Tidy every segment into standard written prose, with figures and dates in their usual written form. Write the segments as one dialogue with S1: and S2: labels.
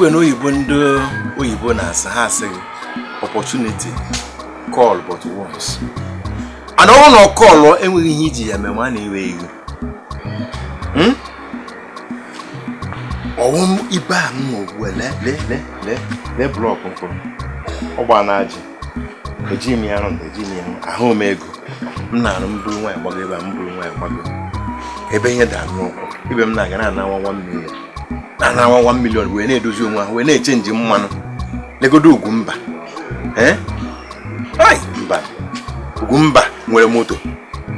S1: ekwe no oyibo na asa opportunity call but once. And all no call enweghị ihe iji ya mema na iwe iwe. Owum iba mu ogbu le block nko. Ogba na aji. Eji mi aron, ahụ m ego. M na-arụ mburu nwa agbago ebe a mburu nwa agbago. Ebe ihe da n'ụkwụ. Ibe m na-aga na 1 million. Na 1 million we na-edozi onwe ahụ, we na-echange mmanụ. Legodo Ugwumba. Ai, mba. Ugwumba nwere moto,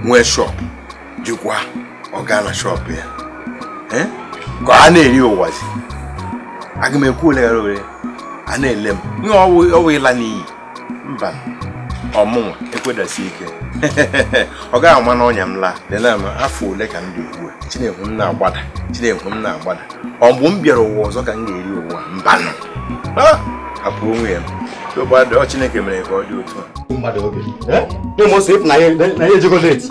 S1: nwere shop. Jikwa ọga shop ya. Ka a na-eri ụwazi. Aga m ekwu ole ore. A na-ele m. Ihe ọwụ ịla n'iyi. Mba. Ọmụnwa ekwedasi ike. Ọ ga-ama na ọnya m la. Lela m afọ ole ka m dị ugbu a. Chineke m na-agbada. Ọ bụ m bịara ụwa ọzọ ka m ga-eri ụwa mba nọ. Hapụ onwe ya. Tụbadị ọ Chineke mere ka ọ dị otu a.
S2: Mmadụ obi. Ụmụ sif na ya ejego late.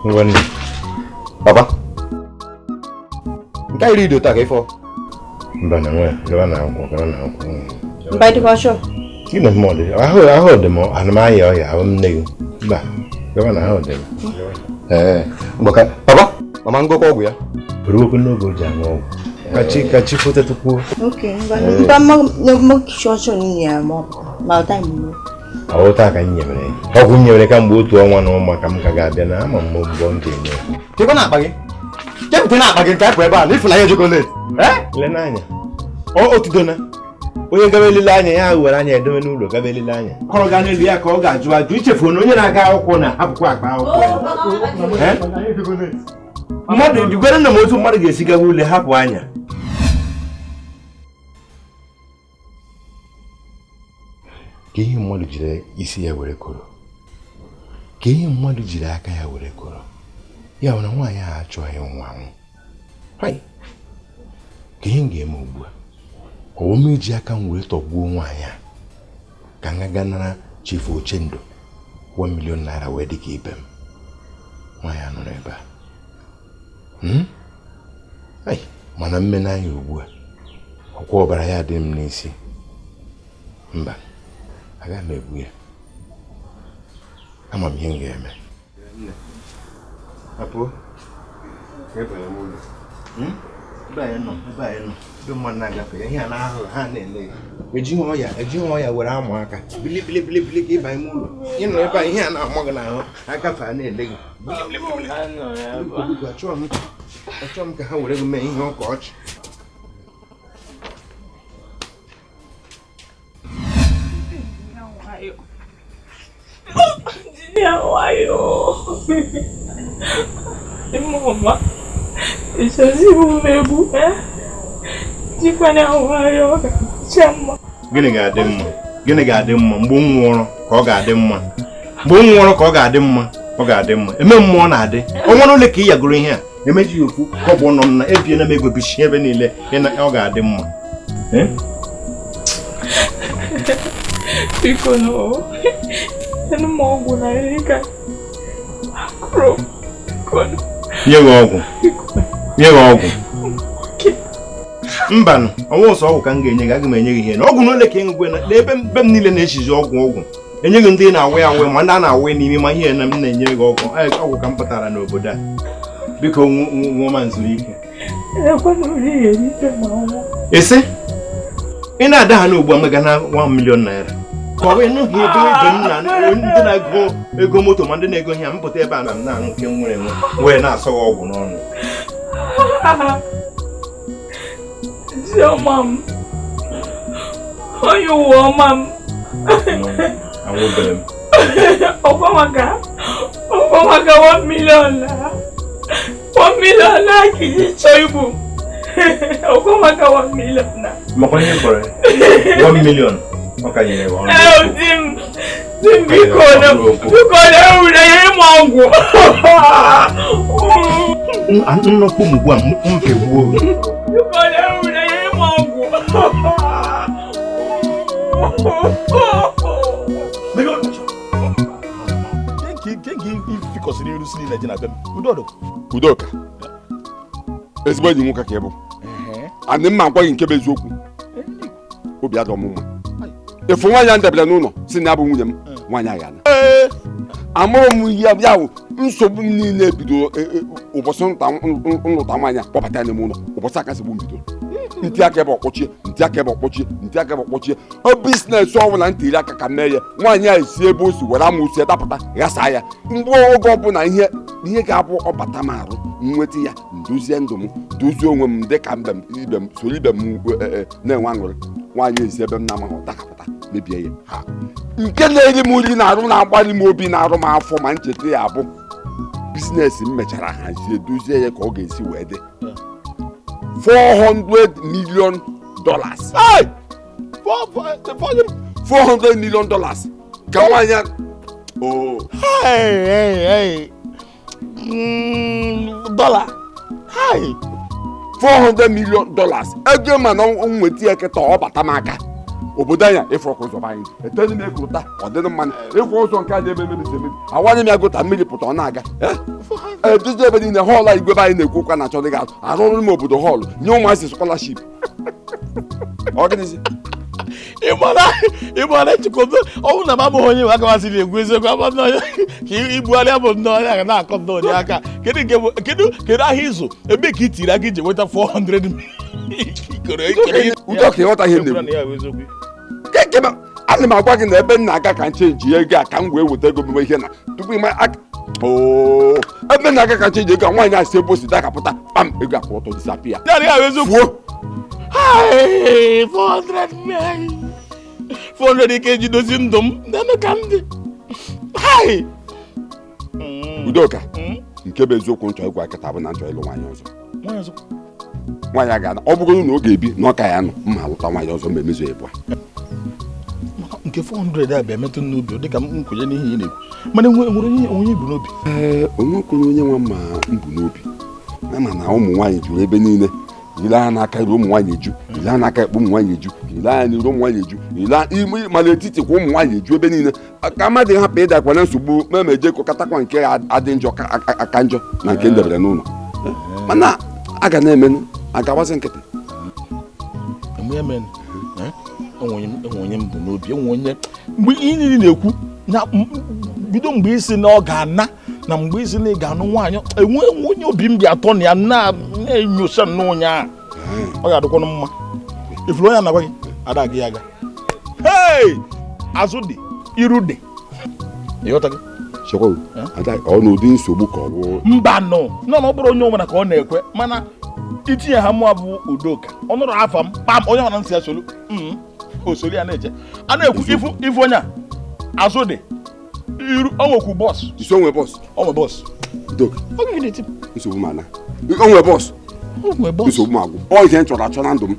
S3: Nwanne.
S2: Papa. Nke iri do ta ka ifo.
S3: Mba na nwe, gara na akwụkwọ.
S4: Mba dị kwa show.
S3: Kino mode. Ahụ dị m anụmanụ ya ahụ m nne. Mba. Gara na ahụ dị m.
S2: Mgbaka. Papa, mama ngoko ọgwụ ya.
S3: Ruo n'oge o ji aṅụ ọgwụ. Kachi foto tupu.
S4: Okay, mba mo shosho ni ya ma time mo.
S3: Awụta ka nyemere. Ọgwụ nyemere ka mgbe otu ọnwa na ụma ka m ka ga-abịa na ama m mbọ m ga-enye.
S2: Kiko na akpa gị. Kepụta na akpa gị nke akwa ebe a, n'ifu na ya chocolate.
S3: Le n'anya. Otudona. Onye gabe elele anya ya were anya edowe n'ụlọ gabe elele anya.
S1: Kọrọ ga n'elu ya ka ọ ga-ajụ ajụ ichefu na onye na-aga akwụkwọ na hapụkwa akpa akwụkwọ. Mmadụ jugwere na otu mmadụ ga-esi gawa ule hapụ anya.
S3: Ka ihe mmadụ jiri isi ya were koro. Ka ihe mmadụ jiri aka ya were koro. Ya na nwaanyị a achọghị nwa anwụ. Hai. Ka ihe ga-eme ugbu a. Ọwụm eji aka m wee tọgbuo nwaanyị a. Ka nga ganara Chief Ochendo 1 million naira wee dị ka ibe m. Nwaanyị a nọrọ ebe a. Ai, mana mmena anya ugbu a. Ọkwa ọbara ya dị m n'isi. Mba. Aga m egbu ya. Ama m ihe m ga-eme.
S1: Apo. Ebere m ụlọ. Ebe anyị nọ. Ebe mmadụ na-agafe ya ihe a na-ahụ ha na-ele. Eji ọya were amụ aka. Bili ka ịba ime ụlọ. Ị nọ ebe a ihe a na-amụ gị n'ahụ. Agafe a na-ele gị. Achọrọ m ka ha were gị mee ihe ọka ọchị.
S5: Mama, it's a zero mebu,
S1: Gịnị ga-adị mma mgbe m nwụrụ ka ọ ga-adị mma. Mgbe m nwụrụ ka ọ ga-adị mma, ọ ga-adị mma. Eme mmụọ na-adị. Ọnwa n'ole ka ị yagoro ihe a. Emeji okwu ka ọ bụ nọ m na ebiena m ego bichi ebe niile ọ ga-adị mma.
S5: Biko no. Enu m ọgwụ na erika. Akụrụ.
S1: Nye gị ọgwụ. Mbanụ, ọnwa ọsọ ọgwụ ka m ga-enye gị, aga m enye gị ihe. Ọgwụ n'ole ka ịṅụgwe na ebe m niile na-echizi ọgwụ. Enye gị ndị na-awụ ya ma ndị a na-awụ n'ime ma ihe na m na-enye gị ọgwụ ka m pụtara n'obodo a. Biko nwa ma nzuru ike. Ese? Ị na-ada ha n'ugbu a mega na 1 million naira. Ka ọ bụ ịnụghị ebe m na ndị na-ego ego moto ma ndị na-ego ihe m pụta ebe a na m na-aṅụ nke nwere enwe wee na-asọ gị ọgwụ n'ọnụ.
S5: Mom, you want mom?
S1: I won't blame.
S5: Okwamaka, 1 million. 1 million na kiji choibu. Okwamaka 1 million na.
S1: Makwanye for 1 million. Okay, you know.
S5: Oh, Tim because I would have mongo.
S1: I'm not going to go and move you.
S6: Udoka. Ezigbo enyi nwoke ka ị bụ. and ma gwa nke beziokwu obi adọ mma efu nwanya ndebele n'ụlọ si na abụ nwunye m nwanya ya na amụrụ m ihe ya nsogbu m niile bido ụbọchị nlụta nwanya kpọbata n'ime ụlọ ụbọchị aka sigbu m bido ntị aka ebe ọkpọchie o biznes ọbụla ntiri aka ka mee ya nwaanyị a esi ebe o si were amụsị edapụta ghasa ya mgbe oge ọbụla ihe ga-abụ ọbata m arụ nweta ya ndozie ndụ m dozie onwe m dị ka soro ibe m na-enwe aṅụrị nwaanyị esi ebe m na-amaghị ọtakapụta mebie ya nke na-eri m nri na-arụ na-agbalị m obi na-arụ m afọ ma ncheta ya bụ biznes m mechara hazie dozie ya ka ọ ga-esi wee dị $400 million. Hey! $400 million. Come on, yeah. Oh.
S7: Hey. Dollar. Hey.
S6: $400 million. Again, man, on with the Batamaka. Obodaya, if for course of mine, a 10 minute or then man, if also on Kadi, I want to go to Millie put on Naga. This day in the hall, I go by in the cook and I told the girl, I don't remember the hall. No master scholarship. Organize.
S7: Ịgbara chikodo ọwụ na mama onye aka wasịrị egwu eziokwu abụọ ka ibu arịa bụ nnọọ ya na-akọ nnọọ dị aka kedu ahịa izu ebe ka itiri aka iji nweta 400
S6: ụjọ ka ịghọta ihe na-ekwu ana m agwa gị na ebe m na-aga ka nchenji ego a ka m wee weta ego meme ihe na tupu ime ebe m na-aga ka nchenji ego a nwaanyị asị ebe o si dakapụta kpam ego akwụ ọtọ disapia fuo
S7: 400 ike ji dozi ndụ m nene ka ndị
S6: Udoka nke bụ eziokwu nchọ ịgwa kịta bụ na nchọ ịlụ nwaanyị ọzọ nwaanyị a ga-ana ọ bụrụ na ọ ga-ebi na ọka ya nọ mma alụta nwaanyị ọzọ ma emezu ebu
S7: nke 400 a bụ emetụ n'obi dịka m nkwenye n'ihe ị na-ekwu mana nwere onye ibu n'obi
S6: onwe kwuru onye nwa ma mbụ n'obi ama na ụmụ nwaanyị juru ebe niile ile anya n'aka iru ụmụ nwaanyị eju ile anya n'aka ekpe ụmụ nwaanyị eju ile anya n'iru ụmụ nwaanyị eju ile ime ma n'etiti kwa ụmụ nwaanyị eju ebe niile ka mmadụ hapụ ịdakwa na nsogbu ma eje kọkatakwa nke adị njọ aka njọ na nke ndebere n'ụlọ mana a ga na-emenụ a ga-agbazi nkịtị
S7: enwenye m bụ n'obi enwenye mgbe ihe niile na-ekwu na bido mgbe isi na ọ ga-ana na mgbe isi na ị ga-anụ nwaanyị enwe onye obi m ga-atọ na ya na-enyocha n'onye ahụ ọ ga-adịkwanụ mma ifuru onye na-agwa gị ada gị ya ga azụ dị iru dị ịghọta gị
S6: ọ n'ụdị nsogbu ka ọ bụ
S7: mba nọ ọ bụrụ onye ọbụla ka ọ na-ekwe mana itinye ha mụọ bụ Udoka ọ nụrụ afa m kpam onye ọbụla nsị ya solu osoli ya na-eje a na-ekwu ifu onye a azụ dị iru onwekwu bọs
S6: iso onwe bọs Udoka nsogbu ma na onwe bọs nsogbu ma agwụ ọ ihe m chọrọ achọ na ndụ m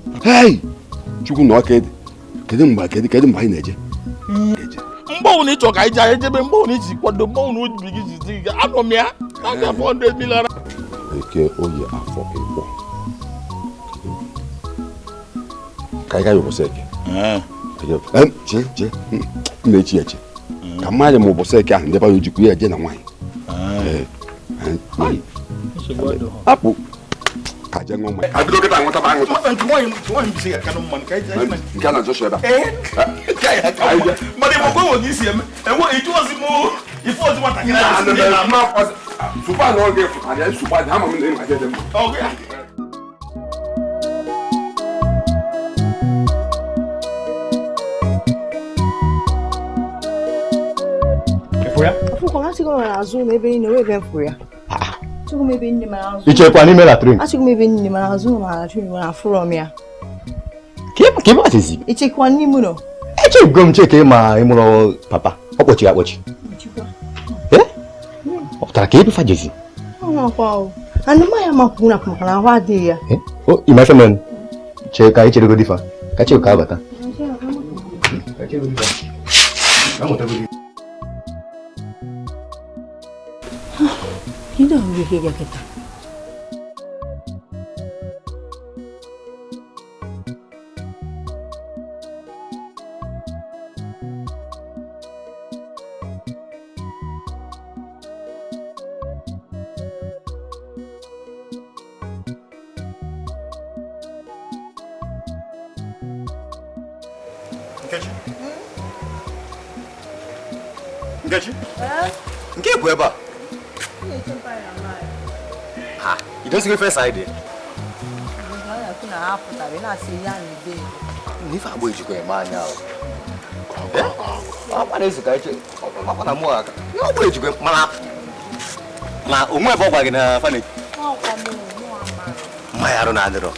S6: Chukwu na ọka ede kedu mgbe anyị na-eje
S7: mgbe ọbụla ị chọrọ ka anyị ji ejebe mgbe ọbụla iji kwado mgbe ọbụla obi gị ji dị anọ m ya na 400 million
S6: eke oyi afọ ịkpọ ka anyị ga ụbọchị eke na-echi eche ka mmadụ ma ụbọchị eke ahụ ndebe ya ojikwu ya eje na nwaanyị apụ ka je ṅụọ mmanya abido kịta nwetaba aṅụ nke a na Joshua ebe a na oge fụtara ya nsogbu adị ama m na ịma dị mma
S2: ichekwa n'ime latrin ka ịmatizi
S4: ichekwa n'ime ụlọ
S2: echego m cheke ma ịmụrụ papa ọ kpọchiri akpọchi ọ pụtara ka ebefa jezi
S4: anụmanya makwuru na maka na ahụ adịghị ya
S2: imefe men chee ka icherego difa ka chee ka abata
S4: Tidak boleh dia kata.
S2: Nkechi? Nke bụ ebe a? Ha, you don't see first idea. N'ife agba ejikwa eme anya ahụ. Ọ kpara ezuka eche, ọ kpara mụ aka. Ọ gba ejikwa mana onwe ebe ọ gwa gị na fanị. Mmanya arụ na-adịrọ.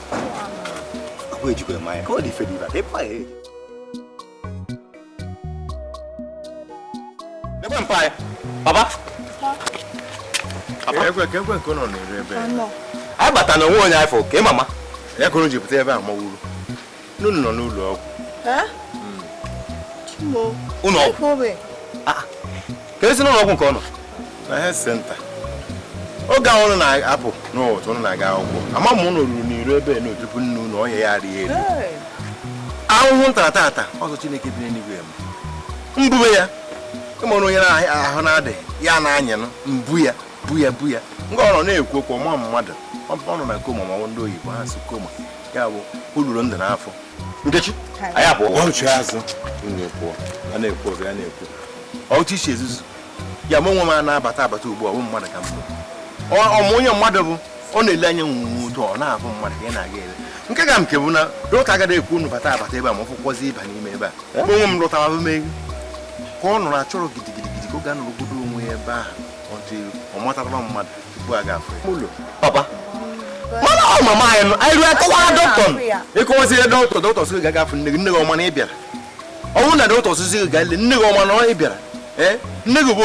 S2: Ọ gba ejikwa eme anya, ka ọ dị ife dị ibe, ịpa ya eji. Nekwe mpa ya, papa.
S1: Ekwe nke nọ na-ere ebe.
S2: Anyị bata na onwe onye afọ, ka ị mama.
S1: Ya kụrụ ji pụta ebe a mawuru. Nunu nọ n'ụlọ ọgwụ.
S2: Ụlọ ọgwụ? Ka esi n'ụlọ ọgwụ nke ọ nọ?
S1: Na health center. Oge ahụ na-apụ n'ụtụ ụnụ na-aga akwụkwọ. Ama m ụnụ ruru n'iro ebe n'otupu nnu ụlọ ọhịa ya arịghị elu. Ahụhụ ntara tata ọzọ Chineke bi n'eluigwe m. Mbube ya. Ịmụrụ onye ahụ na-adị ya na-anyịnụ mbu ya bu ya. Nga ọ nọ na-ekwu okwu ọma mmadụ. Ọ nọ na koma ma ndị oyibo ha si koma. Ya bụ olulu ndụ n'afọ.
S2: Nkechi, anyị abụọ.
S1: Ọchị azụ na-ekwu. A na-ekwu ọzọ ya na-ekwu. Ọchị isi ezuzu. Ya mụ onwe m na-abata ugbu a bụ mmadụ ka mbụ. Ọmụ onye mmadụ bụ ọ na-ele anya nwụwụ ọ na-afụ mmadụ ka ị na-aga ele. Nke ga nke bụ na dọkịta agaghị ekwu unu bata ebe a ma ọ fụkwazị ịba n'ime ebe a. Onwe m lụtara bụ meghi. Ka ọ nọrọ achọrọ gidigidi ka ọ ga-anọrọ obodo onwe ya ebe ahụ ọ matara mmadụ tupu a ga-afụ ya.
S2: Papa. Mana ọ mama anyị rụọ akọwara dọkịta.
S1: Ịkọwazie dọkịta sị ga-agafe nne gị ọma na ị bịara. Ọ bụrụ na dọkịta sị ga-ele nne gị ọma na ị bịara. Nne gị bụ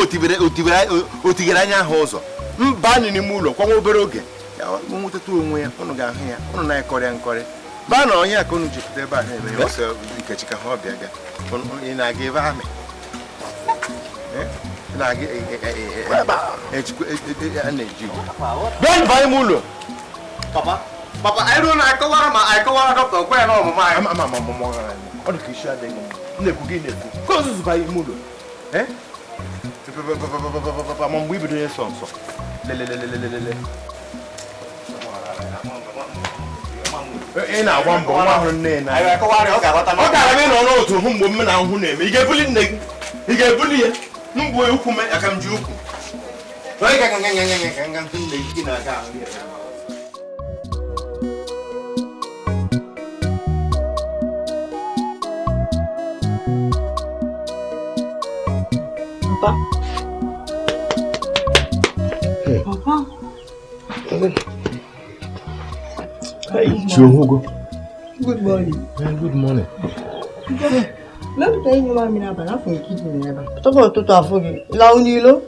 S1: otigere anya ahụ ụzọ. Mba n'ime ụlọ kwa nwa obere oge. Ya nwetata onwe ya, ụnụ ga-ahụ ya, ụnụ na-ekọrịa nkọrị. Baa na onye aka ụnụ jupụta ebe a na-eme ya ọsọ Nkechi ka ha ọbịa ga. Ị na-aga ebe amị. Na-aga na-eji. Bịa baa ime ụlọ.
S2: Papa, anyị ruo na akọwara dọkịta okwe ya na ọmụma anyị.
S1: Ọ dị ka isi adịghị na-ekwu gị na-ekwu. Ka ozuzu baa ime ụlọ. Ma mgbe ibido ya nsọ lelelelelele. Ị na-agba mbọ nwa ahụ nne na
S2: Anyị akọwara ọ ga-aghọta
S1: ọ gara ịnọ n'otu hụ mgbe m na ahụ na-eme. Ị ga-ebuli nne gị? Ị ga-ebuli ya? Mbụ ukwu me aka m ji ukwu. Onye ka nga nne gị na-aga ahụ ya.
S4: Papa. Papa.
S3: Chihugo.
S4: Good morning.
S3: Good morning.
S4: Maybe I know I'm not going to keep me never. Talk about to Tafogi. Launilo?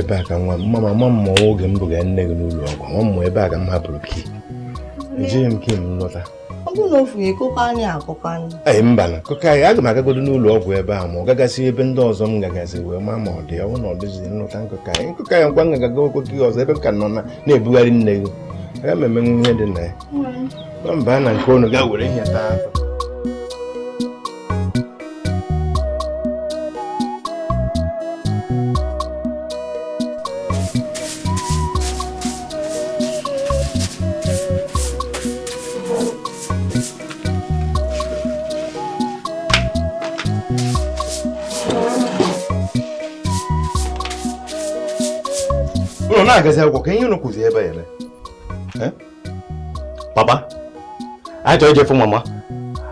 S3: Back and Mamma Morgan began negative. One way back and Mabruki. Jim Kim, not a.
S4: I don't know if we cook any alcohol.
S3: Mbana, Coca, I go to New Log where Bam, or Gagasi, Bendos, Gagasi, where Mamma, the owner of this in no tank of Kai. Coca, and one go cookie or ever canona, never in Nego. I remember the night. One ban and corner go in here. I guess I'll walk in, you know, who's here.
S2: Papa, I told you for Mama.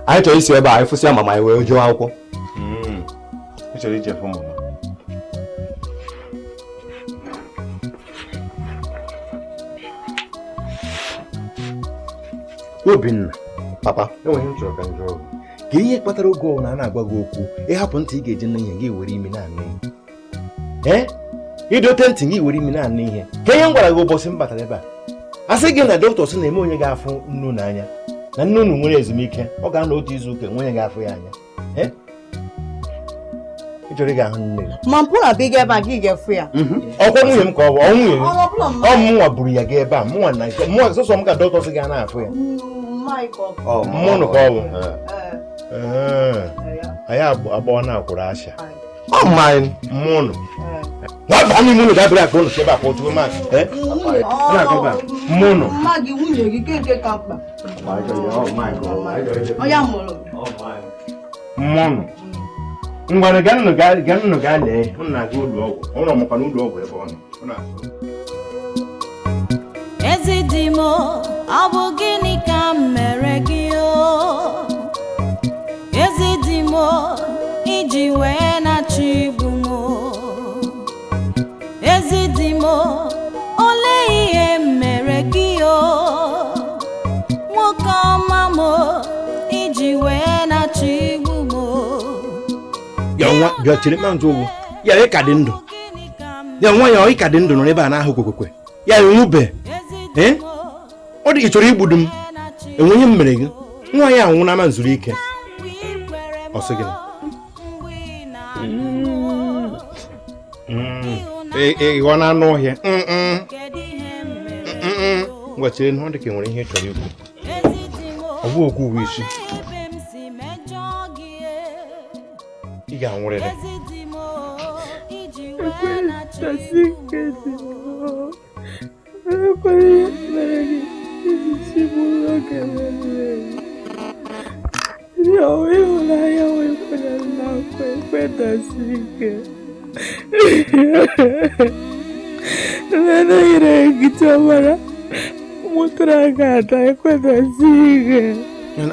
S2: I told you about I foresee Mama, I will do alcohol.
S3: It's a little for Mama. You've been, Papa, no one you can draw. Gay Pataro go on Anabagoku, it happened to get in and give with him in. You don't tell me what you mean. Can you go boss him but ever? I say again, I don't also name when you got for Nunanya. And no one is making, or can notice you can when you got for Yanya. It's a regard.
S4: Mampula big bag, you get free.
S3: Oh, him call only. Oh, more Buria gave back more nice, more so some got daughters again after.
S4: Michael.
S3: Oh, Monocle. I have a born out for Asha. Oh, mine, Mono. What honeymoon that black bone came back for 2 months? Mono.
S4: Maggie, you can't get up.
S3: Oh, my God.
S4: Oh, yeah, Mono.
S3: Mono. Ngwana ganno ga le na go lu ogwu. Ono mo kwanu lu ogwu ebe ono. Ona so.
S8: Ezidimo abugini ka mere gi o. Ezidimo iji wee na chibumo. Ezidimo ole ihe mere gi o. Nwoke ọma mo iji wee na chibumo.
S3: Ya nwa bịa chere ma nzo ya ka dị ndụ. Ya nwa ya ka dị ndụ nọ ebe a na ahụ kwekwe. Ya nwube. Ọ dị chọrọ igbudu m. Enwenye m mere gị. Nwa ya anwụ na ma nzuru ike. Ọ sị gị. Ịghọ na anụ ọhịa. Ngwa chere na ọ dị ka enwere ihe chọrọ ikwu. Ọ bụ okwu uwe isi. Ị ga-anwụrịrị.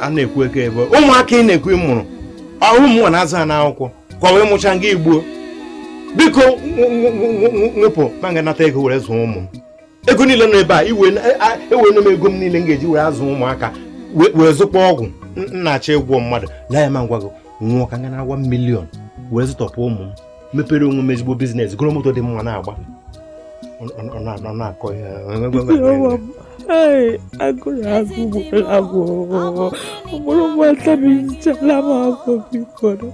S3: A na-ekwu eke ebe ụmụaka ị na-ekwu mụrụ ọhụ mmụọ na-azụ ha n'akwụkwọ kwa wee mụcha nga igbuo biko nwepụ ma nga nata ego were zụọ ụmụ m ego niile nọ ebe a ewe m ego m niile m ga-eji were azụ ụmụaka wee zụkwa ọgwụ nna-achọ ịgwọ mmadụ laa ya ma ngwa gị nwụọ ka nga na-agwa milion wee zụtọpụ ụmụ m mepere onwe m ezigbo biznes goro moto dị mma na-agba ọ na-akọ ya
S5: agụrụ mụrụ nwata m ichala m afọ bikọrọ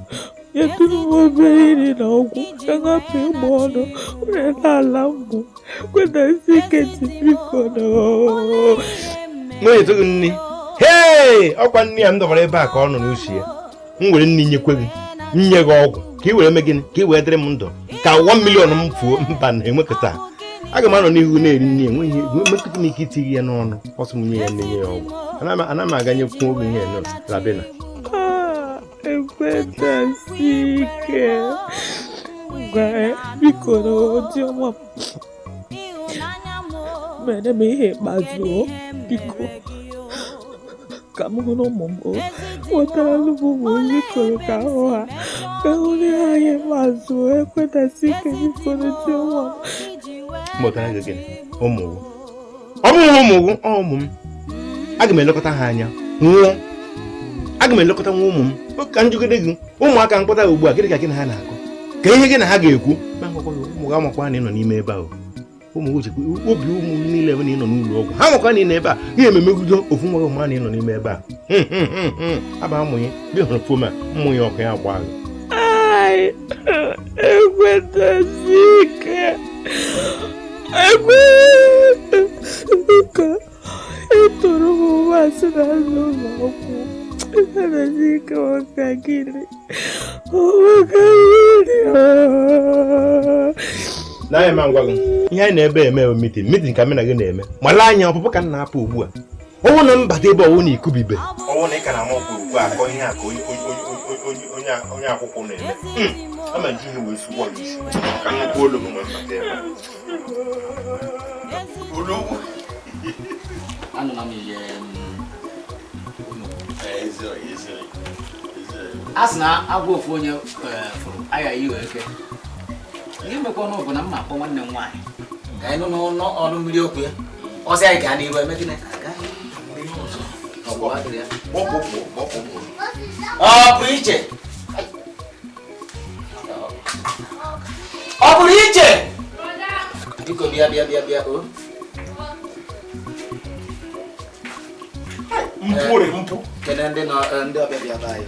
S5: eturu m obere iri na ọgwụ agapụ ịgba ọnụ were n'ala mbụ kwedasi ike ji bikọrọ
S3: nwunye etoghị nne ọkwa nne ya m dọbara ebe a ka ọ nọ n'uche ya m were nne nyekwe gị nye gị ọgwụ ka ị were mee gịnị ka ị wee dịrị m ndụ ka 1 million m fuo mba na-enwekọta aga m anọ n'ihu na-eri nne enweghị mepụta m ike itighi ya n'ọnụ ọsọ m nye ya nne ya ọgwụ ana m aga nyekwu oge ihe nọ labena
S5: ekwetasi ike gwa biko na oji ọma mere m ihe ikpeazụ biko ka m hụ na ụmụ m nwetara lụbụ ụmụ bikoro ka ahụ ha ka hụ na ihe anyị mazụ ekwetasi ike biko na oji ọma
S3: mụtara gị gịnị ụmụ m aga m elekọta ha anya nwụọ aga m elekọta nwa ụmụ m ka njugide gị ụmụaka mkpọta ugbu a gịnị ka gị na ha na-akọ ka ihe gị na ha ga-ekwu ma ngwakwa ụmụ ga amakwa na ị nọ n'ime ebe ahụ ụmụ gị chekwa obi ụmụ niile ebe na ị nọ n'ụlọ ọgwụ ha makwa na ị nọ ebe a ihe ememegido ofu nwa gị ma na ị nọ n'ime ebe a aba amụnye bi hụrụ fom a mmụnye ọkụ ya agba gị
S5: ekwetasi ike ka etoro m ụmasị na ụlọ ọgwụ ekwetasi ike maka gịnị
S3: n'anya ma ngwa gị ihe anyị na-ebe eme mitin ka mena gị na-eme mala anya ọpụpụ ka m na-apụ ugbu a ọnwụ na mbata ebe ọnwụ na ikubibe ọnwụ na ị ka na ama ọkụ ugbu a akọ ihe a ka onye akwụkwọ na-eme ama nji ihe wee sụgwọ gị isi ka nnukwu olu m ma mbata ebe
S9: a sị na agwa ofu onye fụrụ agha iwe eke ihe mekwa n'ụbụ na mma akpọ nwanne m nwaanyị ka anyị nụ n'ọnụ mmiri okwu ya ọsị anyị gaa n'iru eme gịnị ọ pụrụ iche biko bịa o
S3: mpụ
S9: kene ndị ọbịa bịa be anyị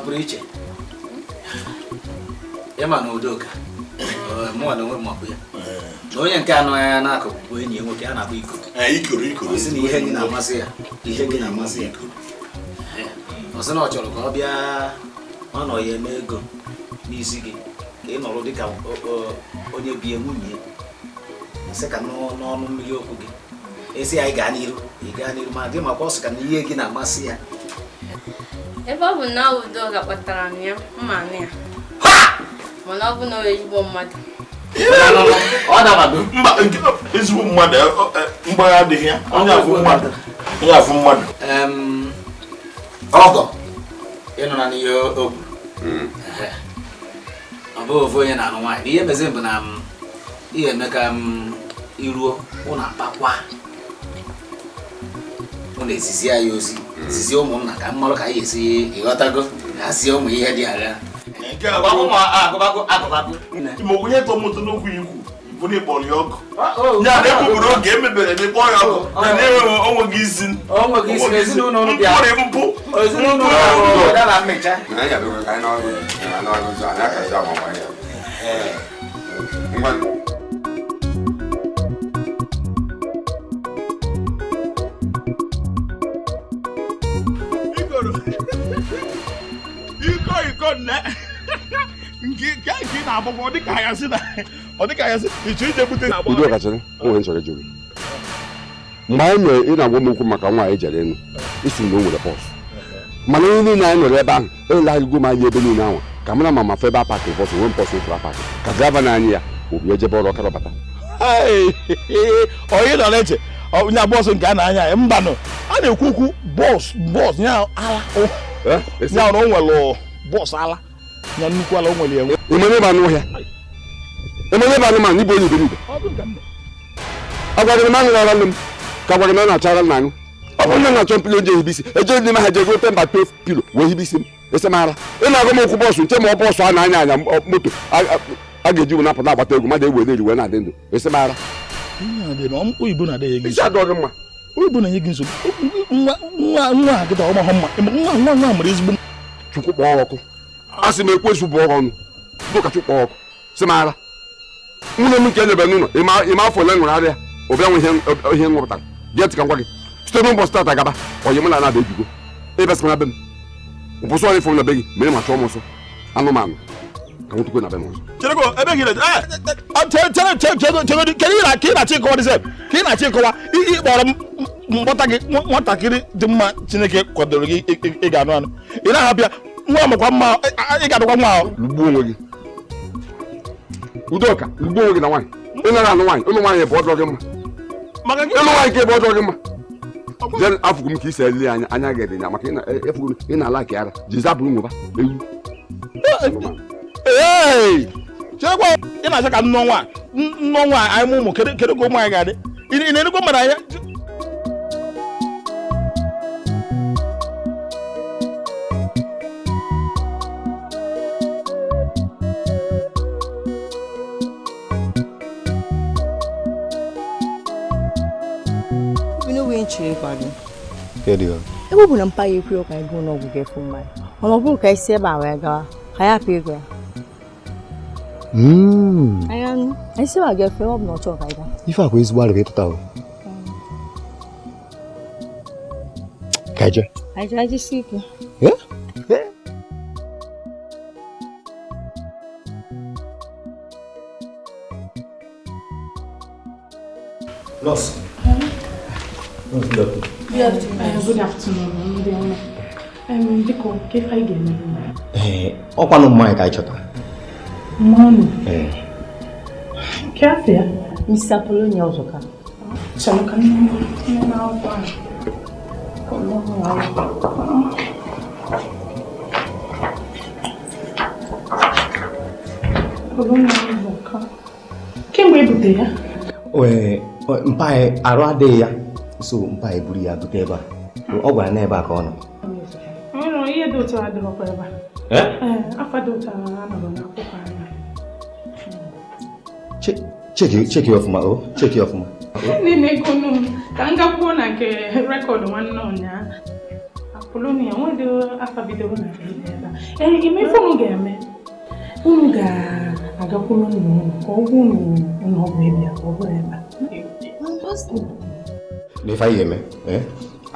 S9: pụrụ iche ịma na Ajoka mụ na onwe m ọkụ ya na onye nke anọ ya n'akụkụ bụ enyi nwoke a na-akpọ Ikoro ọ sị na ihe gị na-amasị ya ọ sị na ọ chọrọ ka ọ bịa ọ nọ ya eme ego n'isi gị ka ị nọrọ dịka onye bie nwunye ya sị ka n'ọnụ mmiri okwu gị esi anyị gaa n'iru ma gị makwa ọ sị ka na ihe gị na-amasị ya
S10: ebe ọ bụ na Ajoka kpatara m ya mma na ya mana ọ bụ na ezigbo mmadụ
S9: ọ dabado
S7: mba nke ezigbo mmadụ mgbagha adịghị ya onye afụ mmadụ
S9: ọgọ ịnụ na n'ihe o kwuru ọ bụghị ofu onye na-anụ nwaanyị ihe mezi bụ na ihe eme ka iruo ụnụ akpakwa ụnụ ezizi ya ozi zizie ụmụnna ka mmalụ ka anyị esi ịghọtago hazie ụmụ ihe dị agha
S7: onye tọmụtụ n'okwu ikwu bụ na ịkpọrọ ya ọgụ ya na ekwuburu oge emebere na ịkpọ ya ọgụ na na-enweghị onweghị isi mpụ iko nne nke na-agbakọ ọ dịka ya sị ịchọ ije bute na
S6: Udo kachara onwe nchọrọ ịjụ gị mgbe anyị mere ị na-agwa m okwu maka nwaanyị jere enu isi na o nwere bọs mana ihe niile anyị nọrọ ebe ahụ elegharịgo m anya ebe niile ahụ ka m na ma mafe ebe apakị bọs nwe bọs ụfụrụ apakị ka draiva na anyị ya obi ejebe ọrụ ọkara bata
S7: onye nọ na-eche onye bọs nke a na-anya ya mbanụ a na-ekwu okwu bọs ya ala ya na o nwere bọs ala ya nnukwu ala o nwere enwe
S6: emere ebe anụ ọhịa emere ebe anụmanụ ibe onye iberibe agwara m aṅụ ara m ka gwara m na-achara nna aṅụ ọ bụrụ na na-achọ mpili onye ehibisi eje n'ime ha jego pemba pilo wee hibisi m esemara ị na-agụ m okwu bọsụ nche ma ọ bọsụ a na-anya anya moto a ga-eji w napụta agbata egwu mmadụ egwu eri wee na-adị ndụ esemara isi adọghị mma
S7: oyibo na-enye gị nsogbu nwa agịda ọma mma nwa mara ezigbo
S6: chukwu kpọọ ọkụ a sị m ekwesu bụ ọnụ dụka chukwu kpọọ ọkụ semara nwunye m nke enyebe n'ụlọ ime afọ ole ṅụrụ arịa ụbịa nwe ihe nwepụtara gee ntị ka ngwa gị site n'ụbọchị tata gaba onye m na-ana ebigo ebesịkwa na be m ụbụsị onye fọrọ na be gị mere ma chọọ m nsọ anụmanụ ka nwetukwe na be m ọzọ
S7: kedu ka ị na-achị ịkọwa dịsem ka ị na-achị ịkọwa ịkpọrọ m mkpọta gị nwatakịrị dị mma Chineke kwadoro gị ị ga-anụ anụ ị na-ahapịa nwa amakwa mma ị ga-adụkwa nwa ahụ
S6: lugbuo onwe gị Udoka lugbuo onwe gị na nwaanyị ị nara anụ nwaanyị ụlụ nwaanyị bụ ọjọọ gị mma ịlụ nwaanyị ka ebe ọjọọ gị mma jee afụgụ m ka isi elili anya ga-ede ya maka efugo ị na-ala ka ara ji zabụrụ nweba ewu
S7: chekwa ị na-achọ ka nnọọ nwa anyị mụ ụmụ kedu ka ụmụ anyị ga-adị ị na-enekwa mmadụ anya
S4: ebe ọ bụ na mpa ya ekwe ka anyị gụọ n'ọgwụ ga-efu mmanya mana ọ bụrụ ka anyị si ebe a wee gawa ka ya apụ ego ya anyị si ebe a ga-efe ọ bụ na ọ chọrọ ka anyị gaa
S3: ife akwa ezigbo arịrị ịtụta o ka
S4: anyị jesi ike
S3: Nurse.
S5: Good afternoon. Biko, ke fa ige mi.
S3: Ọkwa no mmanya ka anyị chọtara.
S5: Mmanụ. Ke afia?
S4: Mr. Polonia Ajoka.
S5: Chalo ka nne na akwa. Polonia Ajoka. Kemgbe ebute ya?
S3: Mpa arụ adịghị ya. So mpa eburu ya bute ebe a. Ọ gwara na ebe a ka ọ nọ.
S5: Ihe dị otu adịrọkwa ebe a. Afa dị otu anọrọ n'akwụkwọ anya.
S3: Check ya ọfụma o. Check ya ọfụma.
S5: Nne ego nụ ka m gakwuo na nke rekọdụ nwanne ụnyaahụ. Apolonia nwedị afa bidoro na ebe a. Ime ife m ga-eme. unu ga-agakwuru unu ka ọ gwụ unu ọgwụ ebia ka ọ bụrụ ebe
S2: n'ife anyị eme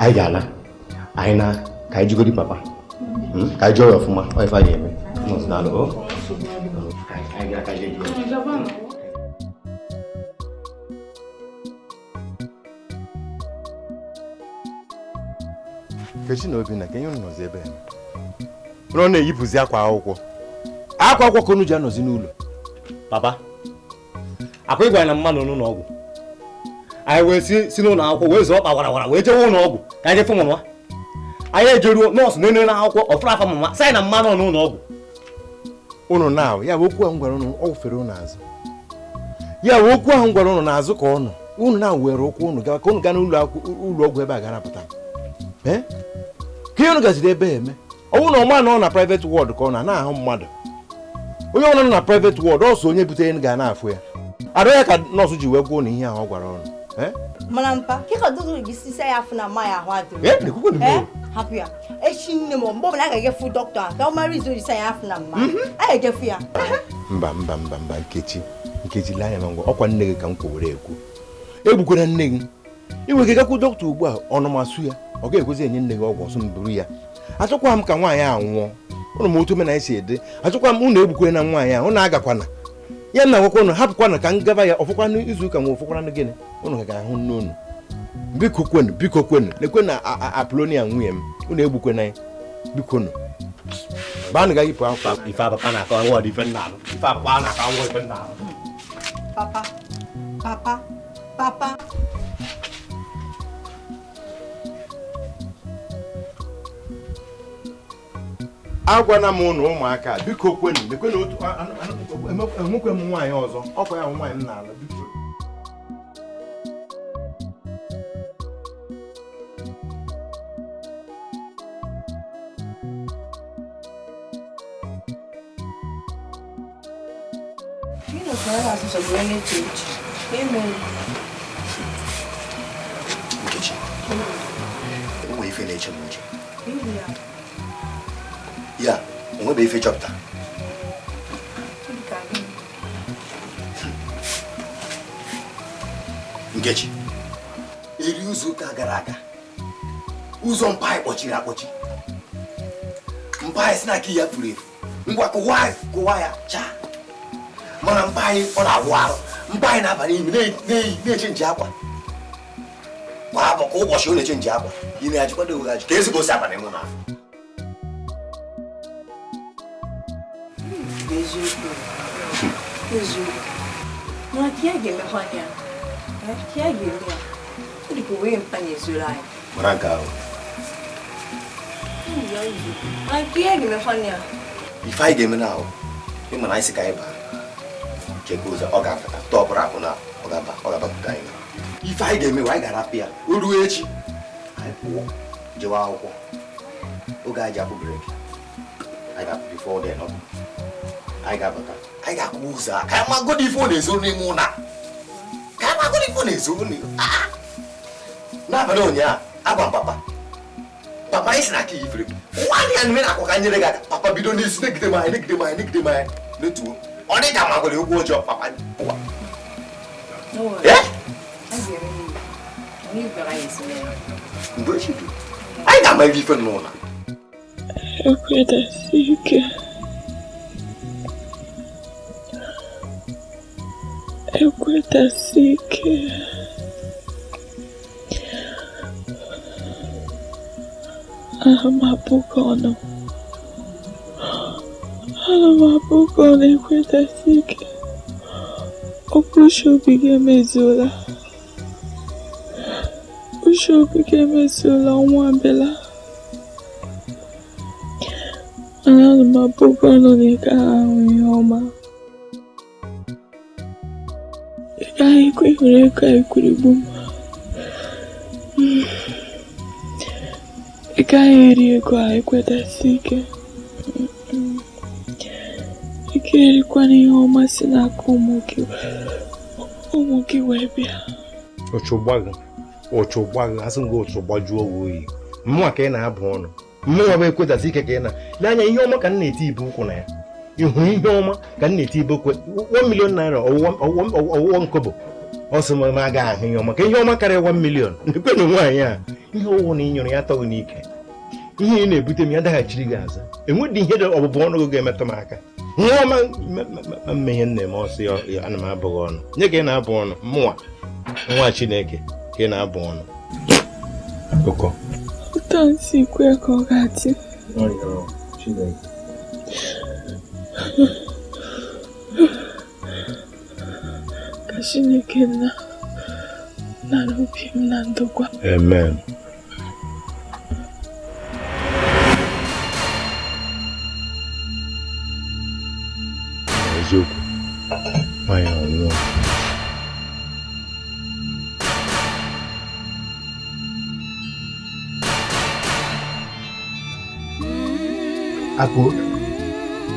S2: anyị ga-ala anyị na ka anyị jigodi papa ka anyị jụọ ya ọfụma ọ ife anyị eme
S3: Kechi na Obinna ka ihe unu nọzi ebe ọ na-eyipụzi akwa akwụkwọ ka unu ji anọzi n'ụlọ.
S2: Papa akwa ịgwa na mmadụ n'ụlọ ọgwụ anyị wee si n'ụlọ akwụkwọ wee zụọ kpawara wee jewe ụlọ ọgwụ ka anyị fụ mụnwa anyị ejeruo nọọsụ na-enye na akwụkwọ ọfụrụ afa mama sayị na mmanụ n'ụlọ ọgwụ
S3: unu na ya bụ okwu ahụ gwara unu ọ fere unu azụ ya bụ okwu ahụ gwara unu n'azụ ka unu na-were okwu unu ka unu gaa n'ụlọ ọgwụ ebe a ga-anapụta ka ihe unu gaziri ebe eme ọ bụrụ na ọma na ọ na private ward ka ọ na-ahụ mmadụ onye ọ nọ na private ward ọsọ onye butere ga na-afụ ya arịọ ya ka nọọsụ ji wee gwuo na ihe ahụ ọ gwara ọnụ
S4: mana mpa kịka dọkịta gị sisi ya afụ na mma ya ahụ adịrị hapụ ya echi nne m mgbe ọbụla a ga-egefu dọkịta ka ọ mara izu ojisa ya afụ na mma a ga-egefu ya
S3: mba Nkechi lee anya na ngwa ọkwa nne gị ka m kwowere ekwu egbukwara nne gị inwe ike gakwu dọkịta ugbu a ọnụmasụ ya ọ ga-ekwezi enye nne gị ọgwụ ọsọ mburu ya achọkwa m ka nwaanyị a nwụọ ụnụ m otu mena esi ede achọkwa m unu egbukwere na nwaanyị ahụ unu agakwana ya na agwakwa unu hapụkwana ka m gaba ya ọfụkwana izu ụka nwe ọfụkwana gịnị unu ga-ahụ nne unu biko kwenu lekwe na aplonia nwunye m unu egbukwana ya biko nụ banụ ga yipụ akwa
S2: ife papa na-akọ nwa ife nna alụ ife papa na-akọ nwa ife nna alụ
S4: papa
S3: agwana m ụnụ ụmụaka biko kwenu lekwe na otu enwekwe m nwaanyị ọzọ ọkwa ya nwaanyị m na-alụ biko
S2: Nkechi enwe ife na-eche m uche ya onwebe ife chọpụta Nkechi iri ụzọ ụka gara aga ụzọ mpa anyị kpọchiri akpọchi mpa anyị si na aka ya furu efu ngwa kụwa ya chaa mana mpa anyị ọ na-agwụ arụ mpa anyị na-aba n'ime na-eche nji akwa kwa abụ ka ụbọchị ọ na-eche nji akwa ị na-ajikwado oghaji ka ezigbo si abalị mụ na
S4: mana ka ya ga-emekwa ya ka ya ga-eme ya ọ dịka onwe mpanye zuru anyị
S2: mara nke ahụ
S4: mana ka ya ga-emekwa ya
S2: ife anyị ga-eme n'ahụ ịma na anyị si ka anyị baa cheke ụzọ ọ ga-apụta tọpụrụ apụ na ọ ga-abapụta anyị ife anyị ga-eme anyị ga-arapụ ya o ruo echi anyị pụọ jewe akwụkwọ oge anyị ji apụ breki anyị ga-apụ bifo den anyị ga-abata anyị ga-akwụ ụzọ ka anyị magodi ife ọ na-ezo n'ime ụna ka anyị magodi ife ọ na-ezo n'abalị ụnyaahụ agwa m papa anyị si na aka ya ifere nwaanyị ya nime na-akwa ka nyere gị aka papa bido n'isi negide m anyị netuo ọ dị ka magwara okwu ọjọọ papa ụwa mgbe echi dị anyị ga-ama ebe ife n'ụlọ
S5: ekwedasi ike ana m abụghị ọnụ ekwedasi ike okwu uche obi gị emezuola ọnwa abịala mana ana m abụghị ọnụ na ị gaghị ahụ ihe ọma ị gaghị ekwe were ego a ekwurigbu m ị gaghị eri ego a ekwedasi ike ị ga-erikwana ihe ọma si n'aka ụmụ gị wee bịa
S3: ụchụ gbaghị asị nga ụchụ gbajuo oyi mmụọ ka ị na-abụ ọnụ mmụọ bụ ekwedasi ike ka ị na lee anya ihe ọma ka m na-eti ibe ụkwụ na ya ihu ihe ọma ka m na-eti ibokwe 1 million naira ọwụwọ nkobo ọsọ m aga ahụ ihe ọma ka ihe ọma karịa 1 million nekwenụ nwaanyị a ihe ọwụwụ na inyere ya atọghị n'ike ihe ị na-ebute m ya daghachiri gị azụ enwedị ihe ọbụbụ ọnụ gị ga-emetụ m aka ihe ọma mme ihe nna eme ọsọ ya ana m abụghị ọnụ nye ka ị na-abụ ọnụ mụnwa nwa Chineke ka ị na-abụ ọnụ ụkọ
S5: Tansi kwe ka ọ ga-adị. Ka Chineke nara obi m na ndokwa.
S3: Amen. Eziokwu nwanyị ọnwụọ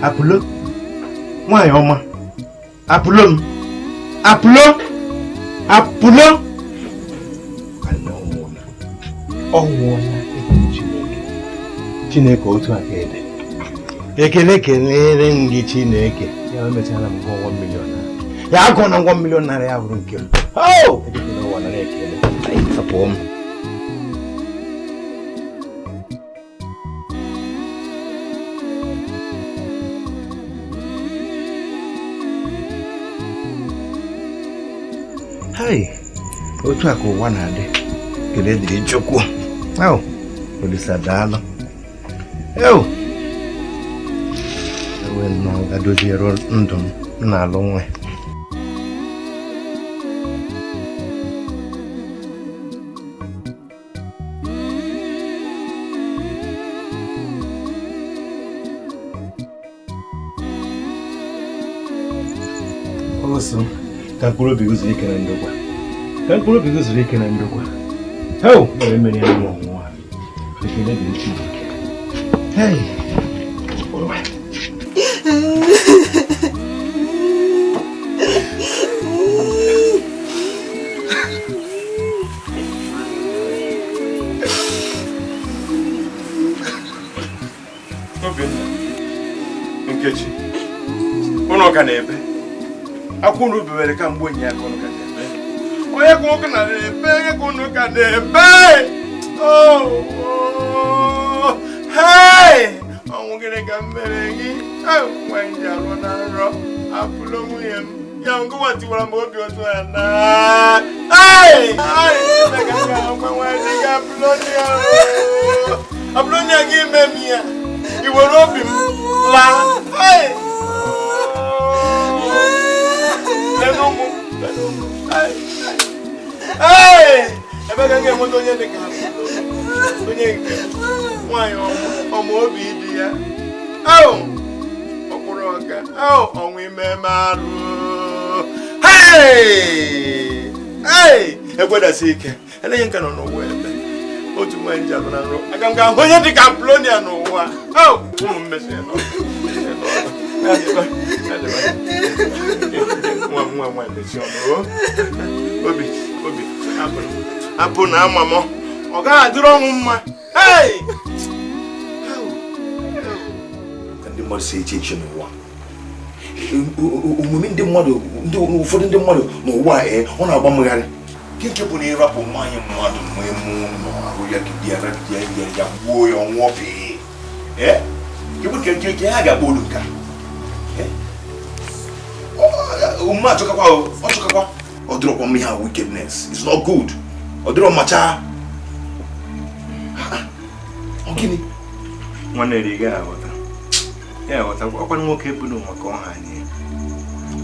S3: Apụlo nwanyị ọma apụlo m apụlo ọnwụọla Chineke otu aka ede ekele kelere m gị Chineke ya emechara m gụọ 1 million ya agụ na 1 million naira ya bụrụ nke m ekele apụọ m otu a ka ụwa na-adị kelee dịrị Chukwu Olisa daalụ ewe nnọọ ga-doziere ndụ m na-alụ nwa ọsọ ka mkpụrụ obi gị zuru ike na ndokwa mere mmeri ya nwa ọnwụnwa ekele dị Chineke
S1: Nkechi ụnụ ka na-ebe akwụ unu bebere ka mgbe onye ya ka ụnụ ka na-ebe onye ka ụnụ na-ebe onye ka ụnụ ka na-ebe ọnwụ gịnị ka m mere gị nwanyị ji alụ na nrọ apụlo nwunye m ya ngụwa tiwara m obi otu ya na apụlonia gị ime m ya iwere obi m laa ebe ka m ga-enweta onye dị ka onye nke nwanyị ọma obi dị ya ọkpụrụ ọka ọnwụ ime arụ ekwedasi ike eleghị nka nọ n'ụwa ebe otu nwanyị ji alụ na nrọ aga m ga-ahụ onye dị ka Apolonia n'ụwa ụmụ mmesi nwa mesi obi apụ na ama m ọ gaghị adịrị ọnwụ mma
S2: ndị mmadụ si eche eche n'ụwa omume ndị mmadụ ụfọdụ ndị mmadụ n'ụwa ọ na-agba mmegharị nke bụ na ịrapụ nwaanyị mmadụ n'ime ụlọ ahụ ya ya gbuo ya ọnwụọ nke ha ga-agba olu nka omume achọkakwa ọ dịrọkwa m ihe a wickedness it's not good ọ dịrọ macha gịnị
S3: nwanne eri ga aghọta ọkwa nwoke bụrụ maka ọha anyị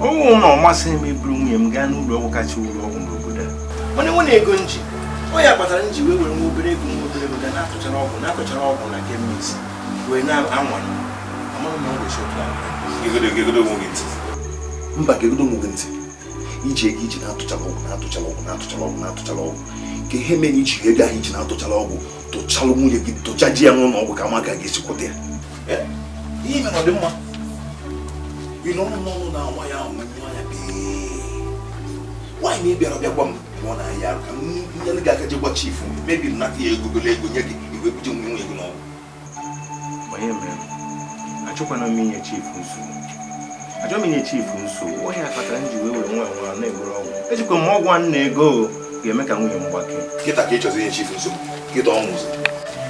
S3: ọnwụ na ọmasị m iburu nwunye m gaa n'ụlọ ọgwụ kacha ụlọ ọgwụ n'obodo a onye nwere ego nji onye kpatara nji wee were nwa obere ego ga na-atụchara ọgwụ na kemis wee na-anwa
S2: mba gegodo onwe gị ntị iji ego iji na-atụchala ọgwụ ka ihe mere iji ego ahụ iji na-atụchala ọgwụ tụchalụ nwunye gị tụchaji ya n'ụlọ ọgwụ ka ama ka ga-esikwụta ya ihe mere ọ dị mma ịnọrọ n'ọnụ na-anwa ya nwaanyị na ịbịara bịa gwa m ọ na-ahịa arụ ka nyere gị aka je gwa chifu mebiri nata ya egogolo ego nye gị igwe buje nwunye gị n'ọgwụ
S3: achọkwana m inye chifu nsogbu
S1: Achọghị m inye chief nsogbu. Onye akpatara nji wee were nwa na-egwuru ọgwụ. Ejikwa m ọgwụ a na-ego ga-eme ka nwunye m gbake.
S2: Kịta ka ị chọzi inye chief nsogbu. Kịta ọ nwụzi.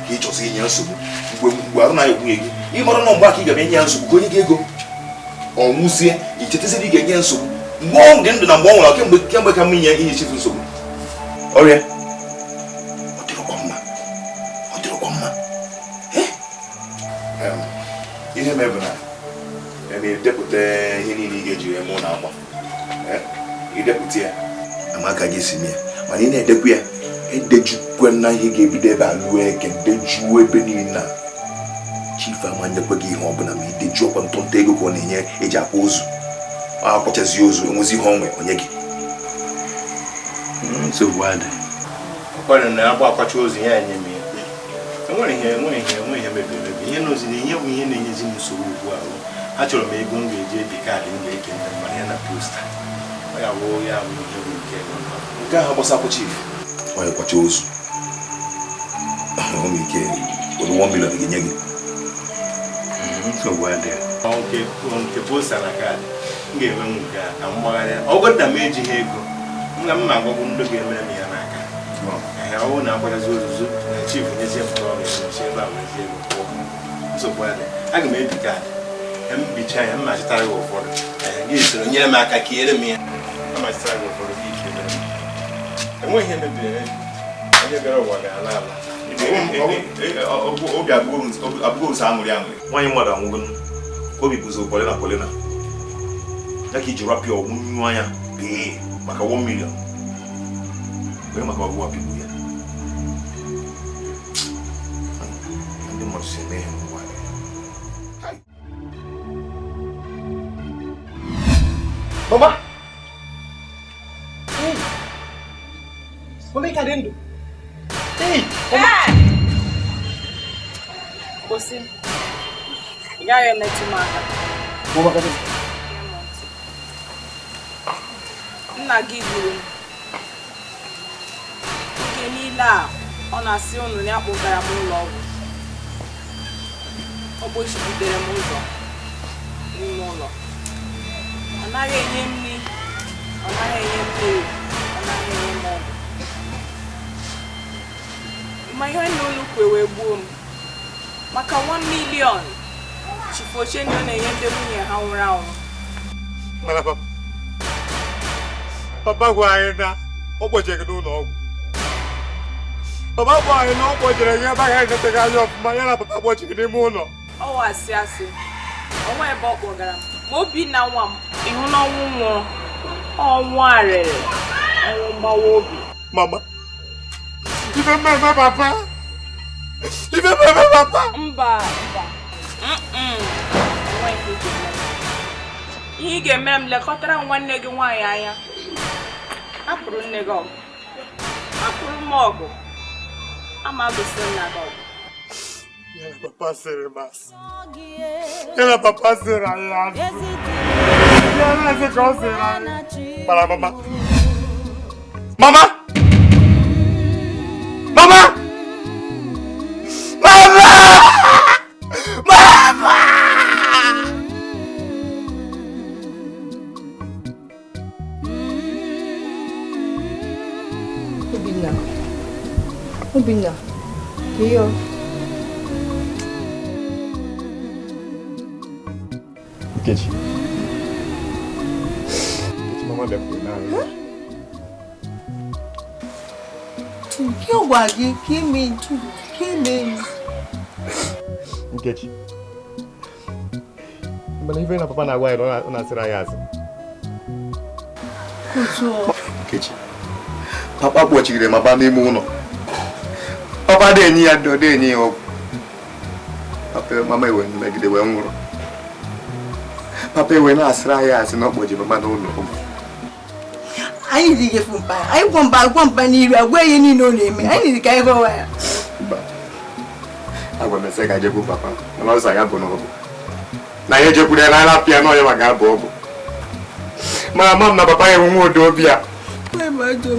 S2: Ka ị chọzi inye nsogbu. Mgbe arụ na-egwunye gị. Ị mara na mgbe aka ị ga-abịa nye nsogbu ka onye gị ego. Ọ nwụzie, ichetaziri ị ga-enye nsogbu. Mgbe ọ dị ndụ na mgbe ọ nwụrụ kemgbe ka m inye chief nsogbu. Ọrịa. Ọ dịrọkwa mma. Ihe mebụ na na-edepụta ihe niile ị ga-eji eme ụlọ akwa. Idepụta ya amaka gị si ya mana ị na-edekwu ya edejukwa na ihe ga-ebido ebe a lụọ eke dejuo ebe niile na chief amanyekwa gị ihe ọbụla ma ideju ọkwa ntụntụ ego ka ọ na-enye eji akwa ozu akwachazi ozu enwezi ihe onwe onye gị
S1: nsogbu adị ọkwara na agba akwacha ozu ya enye m enwere ihe mebiri ihe n'ozi na ihe bụ ihe na-enyezi m nsogbu ugbu a achọrọ m ego m ga-eji ebi kaadị m ga-eke ndị mmadụ ya na posta ya bụ ihe bụ nke ahụ gbasakwa chief
S2: onye kwacha ozu ike were 1 million ga-enye gị
S1: nsogbu adịghị nke posta na kaadị m ga-enwe m nke a ka m gbagharịa ọgọdda m ejighị ego nna m na-agwagwu ndị ga-emere m ya n'aka ọwụ na-akwachazi ozuzo na chief nyezie m ọrụ echi ebe a wezie ego pụọ nsogbu adịghị aga m ebi kaadị mbicha ya mmachitara gị ụfọdụ gị soro nyere m aka ka iere m ya mmachitara gị ụfọdụ gị ikele enweghị ihe mebiri emebi onye bịara ụwa ga-ala ala obi abụghị ụzọ aṅụrị nwaanyị mmadụ anwụgo obi bụzi polina ya ka iji rapịa ọgwụ nyu anya bee maka 1 million wee maka ọgwụ apịgbu ya ndị mmadụ si eme ihe n'ụwa
S11: Mama! Hey! Mama, ika dendo? Hey! Mama!
S5: Bosi, ya ya metu maka.
S11: Mama, ka dendo?
S5: Nna gị gburu m. Oge niile a ọ na-asị unu na ya kpụgara m ụlọ ọgwụ. Ọ gbochibutere m ụzọ n'ime ụlọ. Ọ naghị enye m nri, ọ naghị enye m mmiri, ọ naghị enye m ọgwụ. Ma ihe nna unu kwewe gbuo m maka 1 million chifoche ndị ọ na-enye ndị nwunye ha nwụrụ anwụ.
S11: Mana papa gwa anyị na ọ kpọjere gị n'ụlọ ọgwụ. Papa gwa anyị na ọ kpọjere gị ebe agaghị eneteghị anya ọfụma ya na papa kpọjiri n'ime ụlọ.
S5: Ọ wasị asị, ọnwa ebe ọ kpọgara m. Ma obi na nwa m ịhụ na ọnwụ nwụrụ ọnwụ arịrị ọnwụ mgbawa obi.
S11: Mama, ife mmemme papa, ife mmemme papa.
S5: Mba ihe ị ga-emere m lekọtara nwanne gị nwaanyị anya. Hapụrụ nne gị ọgụ, hapụrụ m ọgụ, ama gosi nna gị ọgụ.
S11: Yana papa sịrị masị, yana papa sịrị anyị azụ, yana ezi ka ọ sịrị anyị. Mara mama, mama, mama, mama.
S4: Obinna, iyo.
S11: Nkechi, mama left me now.
S4: Kí o wà yìí, kí mi jù, kí mi.
S11: Nkechi, mana ife na papa na-agwa ya ọ na-asịrị anyị asị.
S2: Nkechi, papa kpọchigiri maba n'ime ụlọ. Papa dị enyi ya dị enyi ya ọgwụ. Papa mama ewe megide wee nwụrụ. Papa ewe na-asịrị anyị asị na ọ kpọji mama n'ụlọ ọgwụ.
S4: Anyị dị ga-efu mpa, anyị gwọ mpa n'iru, agwa ihe niile ọ na-eme, anyị dị ka anyị gọwa ya.
S2: Agwa m ese ka jekwu papa, mana ọzọ ya bụ n'ọgwụ. Na ya ejekwuru ya n'ala pịa n'ọya ma ga-abụ ọgwụ. Ma ama m na papa ya enwe nwa odo obi ya.
S4: Mmadụ.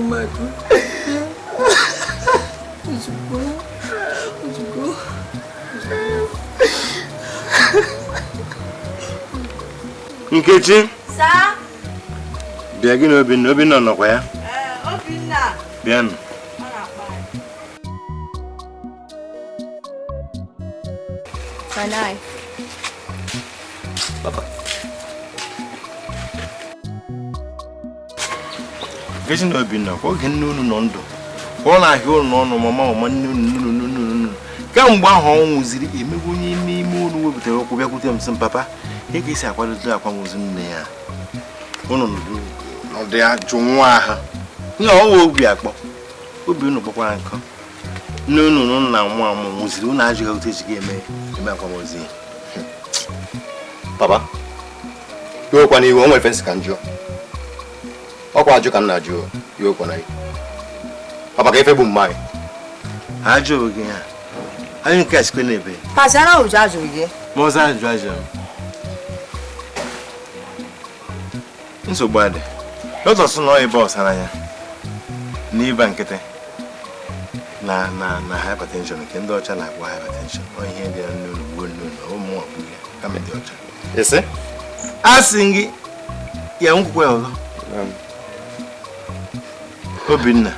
S1: Nkechi.
S4: Sa?
S1: Bịa gị na Obinna nọkwa ya?
S4: Obinna.
S1: Bịanụ.
S4: Sanai.
S2: Papa.
S1: Nkechi na Obinna kwa oge nne unu nọ ndụ. Ọ na-ahịa unu n'ọnụ mama nne unu. Kamgbe ahụ ọ nwụziri emegbu onye ime unu wepụtara okwu bịakwute m sị papa ị ga-esi akwadote akwamozu nne ya. Unu nọdụ ya jụ nwa ahụ. Ihe ọwa obi akpọ. Obi unu kpọkwara nkọ. Nne unu na nwa amụ nwụziri unu ajụghị otu eji eme akwamozu ya.
S2: Papa. Yokwa n'iwu o nwere fensị ka njọ. Ọkwa ajụ ka m na-ajụ yokwa na iwu. Papa ka ife bụ mma anyị.
S1: Ajụ gị ha. Anyị nke a sikwe n'ebe.
S4: Pasara ụjọ ajụ gị.
S1: Ma ọzọ ajụ. Nsogbu adị. Dọkịta sị na ọ ịba ọsara ya. N'ịba nkịtị. Na hypertension nke ndị ọcha na-akpọ hypertension. Ọ ihe dị na nnụnụ gbuo nnụnụ ụmụ ọkpụ ya kama dị ọcha.
S2: Ese?
S1: Asị gị ya nkwukwe ọzọ. Obinna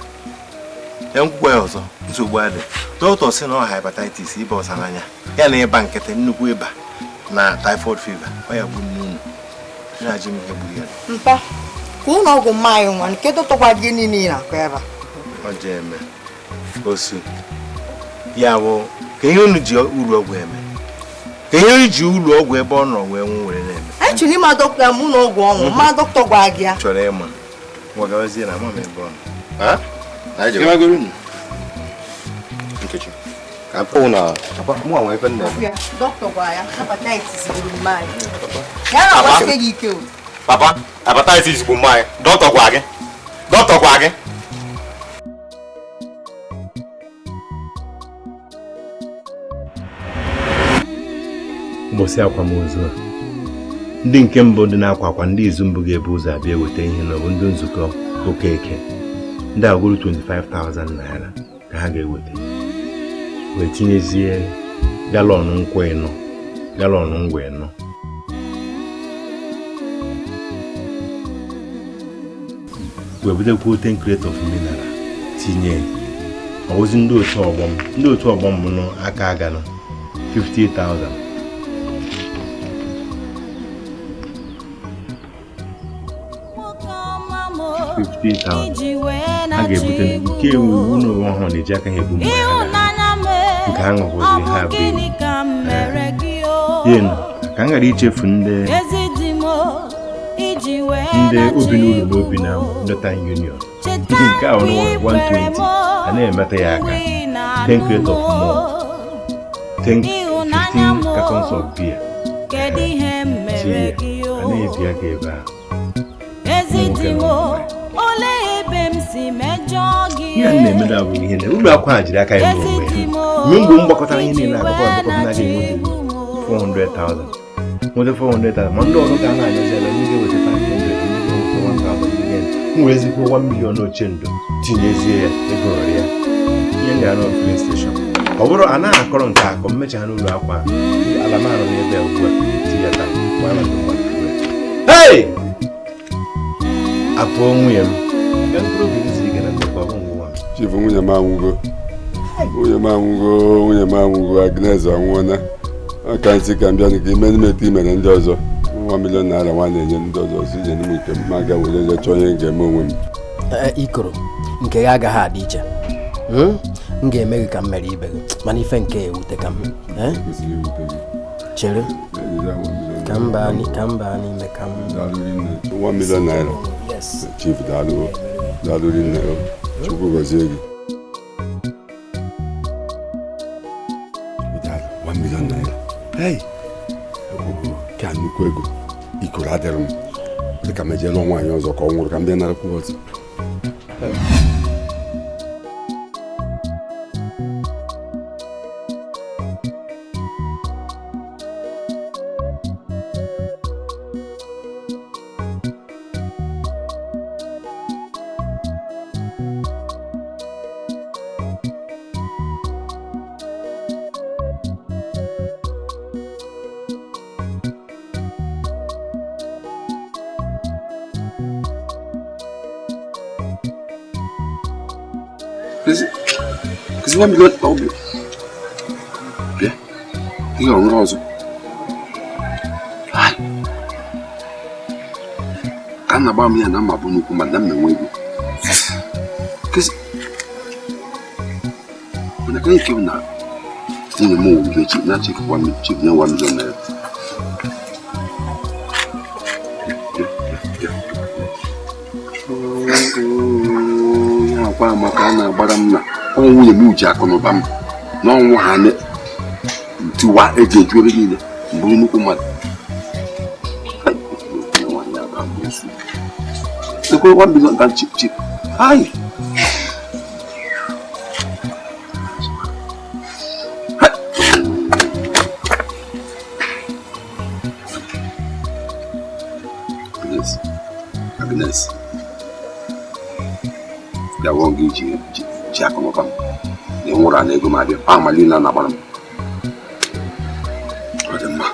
S1: ya nkwukwe ọzọ nsogbu adị. Dọkịta sị na ọ hepatitis ịba ọsara anya ya na ịba nkịtị nnukwu ịba na typhoid fever ọ ya bụ nnụnụ. Na-ajụ m ihe gburu ya.
S4: Mpa, ka ụlọ ọgwụ mmanya nwa nke dọtọkwa gị niile na-akọ ebe a.
S1: Ọ ji eme osu ya bụ ka ihe unu ji uru ọgwụ eme ka ihe unu ji uru ọgwụ ebe ọ nọ wee nwụ were na-eme.
S4: Echiri ịma dọkịta m ụlọ ọgwụ ọnwụ ma dọkịta gwa gị ya.
S1: Chọrọ ịma gwagazie na mama ebe ọ nọ.
S2: Ha? Anyị jere.
S1: Ịmagoro unu?
S2: Nkechi. Ka mkpụ na papa mụ anwe ife nne.
S4: Dọkịta gwa ya hepatitis gburu mmanya. Ya na ọgbasị gị ike o.
S2: Papa, hepatitis bụ mmanya. Dọkịta gwa gị. Dọkịta gwa gị.
S3: Ụbọchị akwamozu a ndị nke mbụ dị na-akwa akwa ndị izu mbụ ga-ebu ụzọ abịa eweta ihe n'ọbụ ndị nzukọ Okeke ndị agwụrụ 25,000 naira ka ha ga-eweta wee tinyezie galọn ngwa ịnọ wee bidokwa 10 crate of mineral tinye ọwụzi ndị otu ọgbọ m nọ aka agana 50,000 a ga-ebute nke ewu n'ụwa ọhụrụ na-eji aka ha ebu mmanya nke ha ṅụkwụzi ha bụ yen ka m ghara ichefu ndị obi n'ụlọ na obi na Ndotan Union nke a ọrụ 120 a na-emeta ya aka 10 crate of malt 15 cartons of beer tinye a na-ebi aka ebe ahụ ihe na-emedo abụ ihe na ụlọ akwa ha jiri aka ya n'onwe ya mgbe mgbakọtara ihe niile akụkọ na ga-enwete 400,000 ma ndị ọrụ ga na-anyazila ndị ga-eweta 500 ndị ga-eweta 1,000 nwere ezigbo 1 million oche ndụ tinyezie ya ego ọrụ ya ihe ndị anọ filin steshọn ọ bụrụ a naghị akọrọ nke akọ mmecha ha n'ụlọ akwa ala marụ n'ebe ugbu a tiyata hey apụ nwunye m
S6: Chief nwunye m anwụgo Agnes anwụọna aka nsị ka m bịa ka ime metụ imere ndị ọzọ 1 million naira nwa na-enye ndị ọzọ si je n'ime nke m aga were je chọọ ihe ga-eme onwe m
S12: ikoro nke ya agaghị adị iche m ga-eme gị ka m mere ibe gị mana ife nke ewute ka m chere ka m baa n'ime ka m
S6: 1 million naira Chief daalụ rinne Chukwu gọzie gị 1 million naira ka nnukwu ego ikoro adịrị m dị ka m eje lụọ nwaanyị ọzọ ka ọ nwụrụ ka m bịa narakwu ọzọ Because 1 million problem. Yeah. You are also. Hi. Can about me and I'm a bonus woman, I'm a window. Because when I can't kill now, still the more we cheap, not cheap 1 million, cheap, no 1 million naira. Oh, Makana, Badamna, only Muja on Obama. No one to what a day to begin. Bruno Kumat. The good one doesn't got cheap. Hi. Happiness. That won't give you Jack on Obama. The more I go, my dear, Amalina Nabaram. What a ma.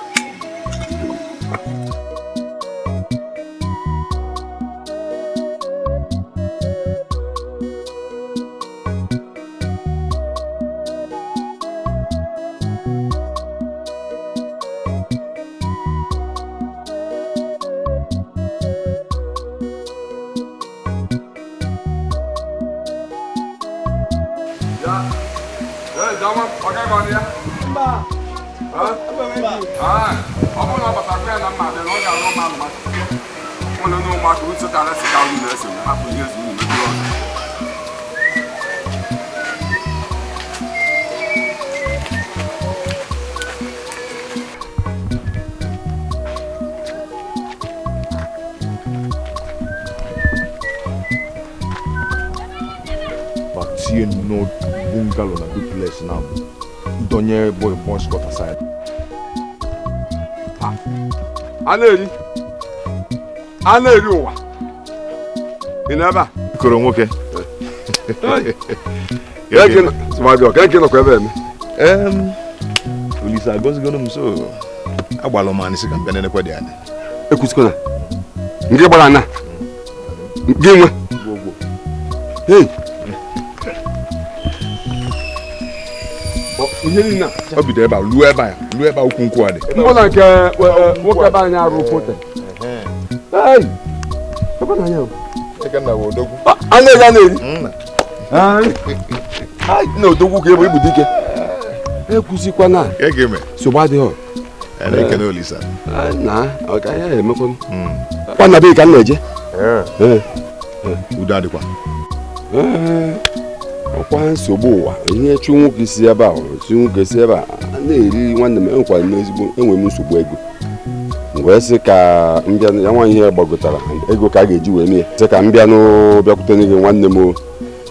S7: No bungalow na duplex now. Donye boy boss got aside.
S6: Aneri wa. Inaba.
S7: Koro nwoke.
S6: Yakin, smadio, yakin no kwebe mi.
S7: Ulisa gozi gono mso. Agbalo man isi kan bene kwa diane.
S6: Ekusikona. Nge gbara na. Nge Gogo. Hey. Ihe ni na.
S7: Obido eba lu eba ukunku ade.
S6: Mbona nke nwoke ba anya arụ fote. Hey. Baba na anya.
S7: Eka na wodogu.
S6: Ana ya na eri. Ai na odogwu ka ebe ibu dike. Ekusikwa na.
S7: Egeme.
S6: So bad ho.
S7: Ele ke no lisa.
S6: Na, o ka ya emekwo. Kwa na be ka na eje.
S7: Uda adikwa.
S6: Ọkwa nsogbu ụwa ihe chi nwoke si ebe a chi nwoke si ebe a na-eri nwanne m enwekwa n'ezigbo enwe m nsogbu ego wee sị ka mbịa ya nwa ihe gbagotara ego ka a ga-eji wee mee sị ka mbịa bịakwute gị nwanne m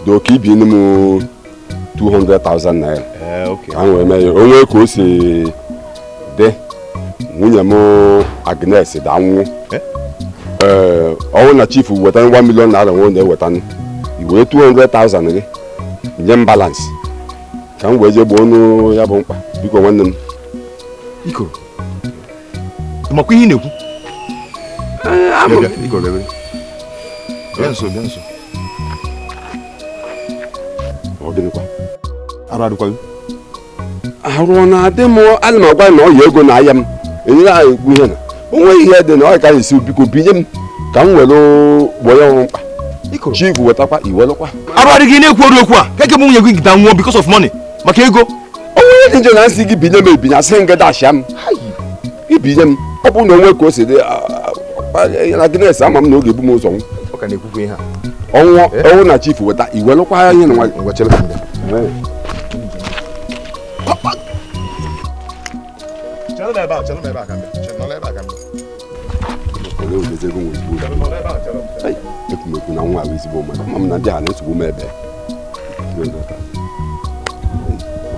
S6: dị oke ibi m 200,000 naira ka m wee mee ya onwe ka o si dị nwunye m Agnes da nwụ ọnwụ na chief weta 1 million naira nwe na-eweta iwee 200,000 gị nye m balance ka m wee je gbuo ọnụ ya bụ mkpa biko nwanne m
S7: iko makwa ihe na-ekwu
S6: iko gebe
S7: bịa nso
S6: ọ gịnịkwa
S7: arụ adịkwa
S6: arụ na-adị m ana m agwa na ọ yi ego na ahịa m enyere anyị ekwu ihe na onwe ihe dị na ọ ka esi biko binye m ka m were gboo ya ọrụ mkpa chief wetakwa iwelụkwa
S7: arụ adịghị na-ekwu ọrụ okwu a keke m nwunye gị nkịta nwụọ because of money maka ego
S6: onwe dị njọ na nsị gị binye m ebinye asị nga dashia m ibinye m ọ bụ na onwe ka o si dị na Guinness ama m na oge ebu m ụzọ ọnwụ na chief weta iwelụkwa ihe na nwa chere ekwumekwu na nwa ezigbo mmadụ ma m na ndị a na-esogbu m ebe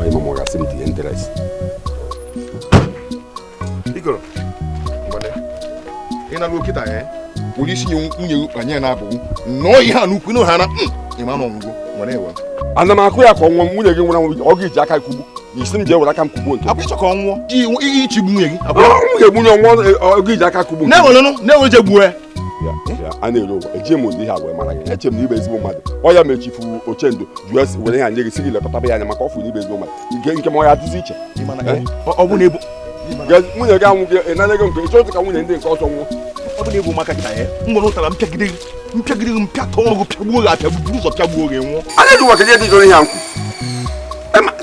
S6: onye ma mọgasị m dị interest
S7: ikoro ị na-alụ kịta ya were isi nye nwunye anyị na-abụghị nnọọ ihe a n'ukwu na ha na ịma na ọgwụgwọ nwere ewe
S6: ana m akụ ya ka ọnwụ nwunye gị nwere ọ ga-eji aka kwugbu isi m jee were aka m kwugbuo nke
S7: abụ ịchọ ka ọ nwụọ ichigbu nwunye gị
S6: m ga-egbunye ọnwụ ọ ga-eji aka kwugbu
S7: na-ewere je gbuo ya
S6: a na-ere ụwa eji m ụdị ihe agwa mara gị eche m na ibe ezigbo mmadụ ọ ya mechifu ochendo jụọ were ya nye gị si gị lekọtaba ya anya maka ọfụ na ibe ezigbo mmadụ nke ma ọ ya dịzi iche
S7: ọ bụ na ebu
S6: nwunye gị anwụ gị ịnanaghị nke ịchọtụ ka nwunye ndị nke ọzọ nwụọ
S7: ọ bụ na ebu maka ka ya mgbe ụtara mpịagide gị mpịatọ ọrụ pịagbuo gị apịagbu ụzọ pịagbuo gị nwụọ
S6: anya dị nwoke dị jọrọ ihe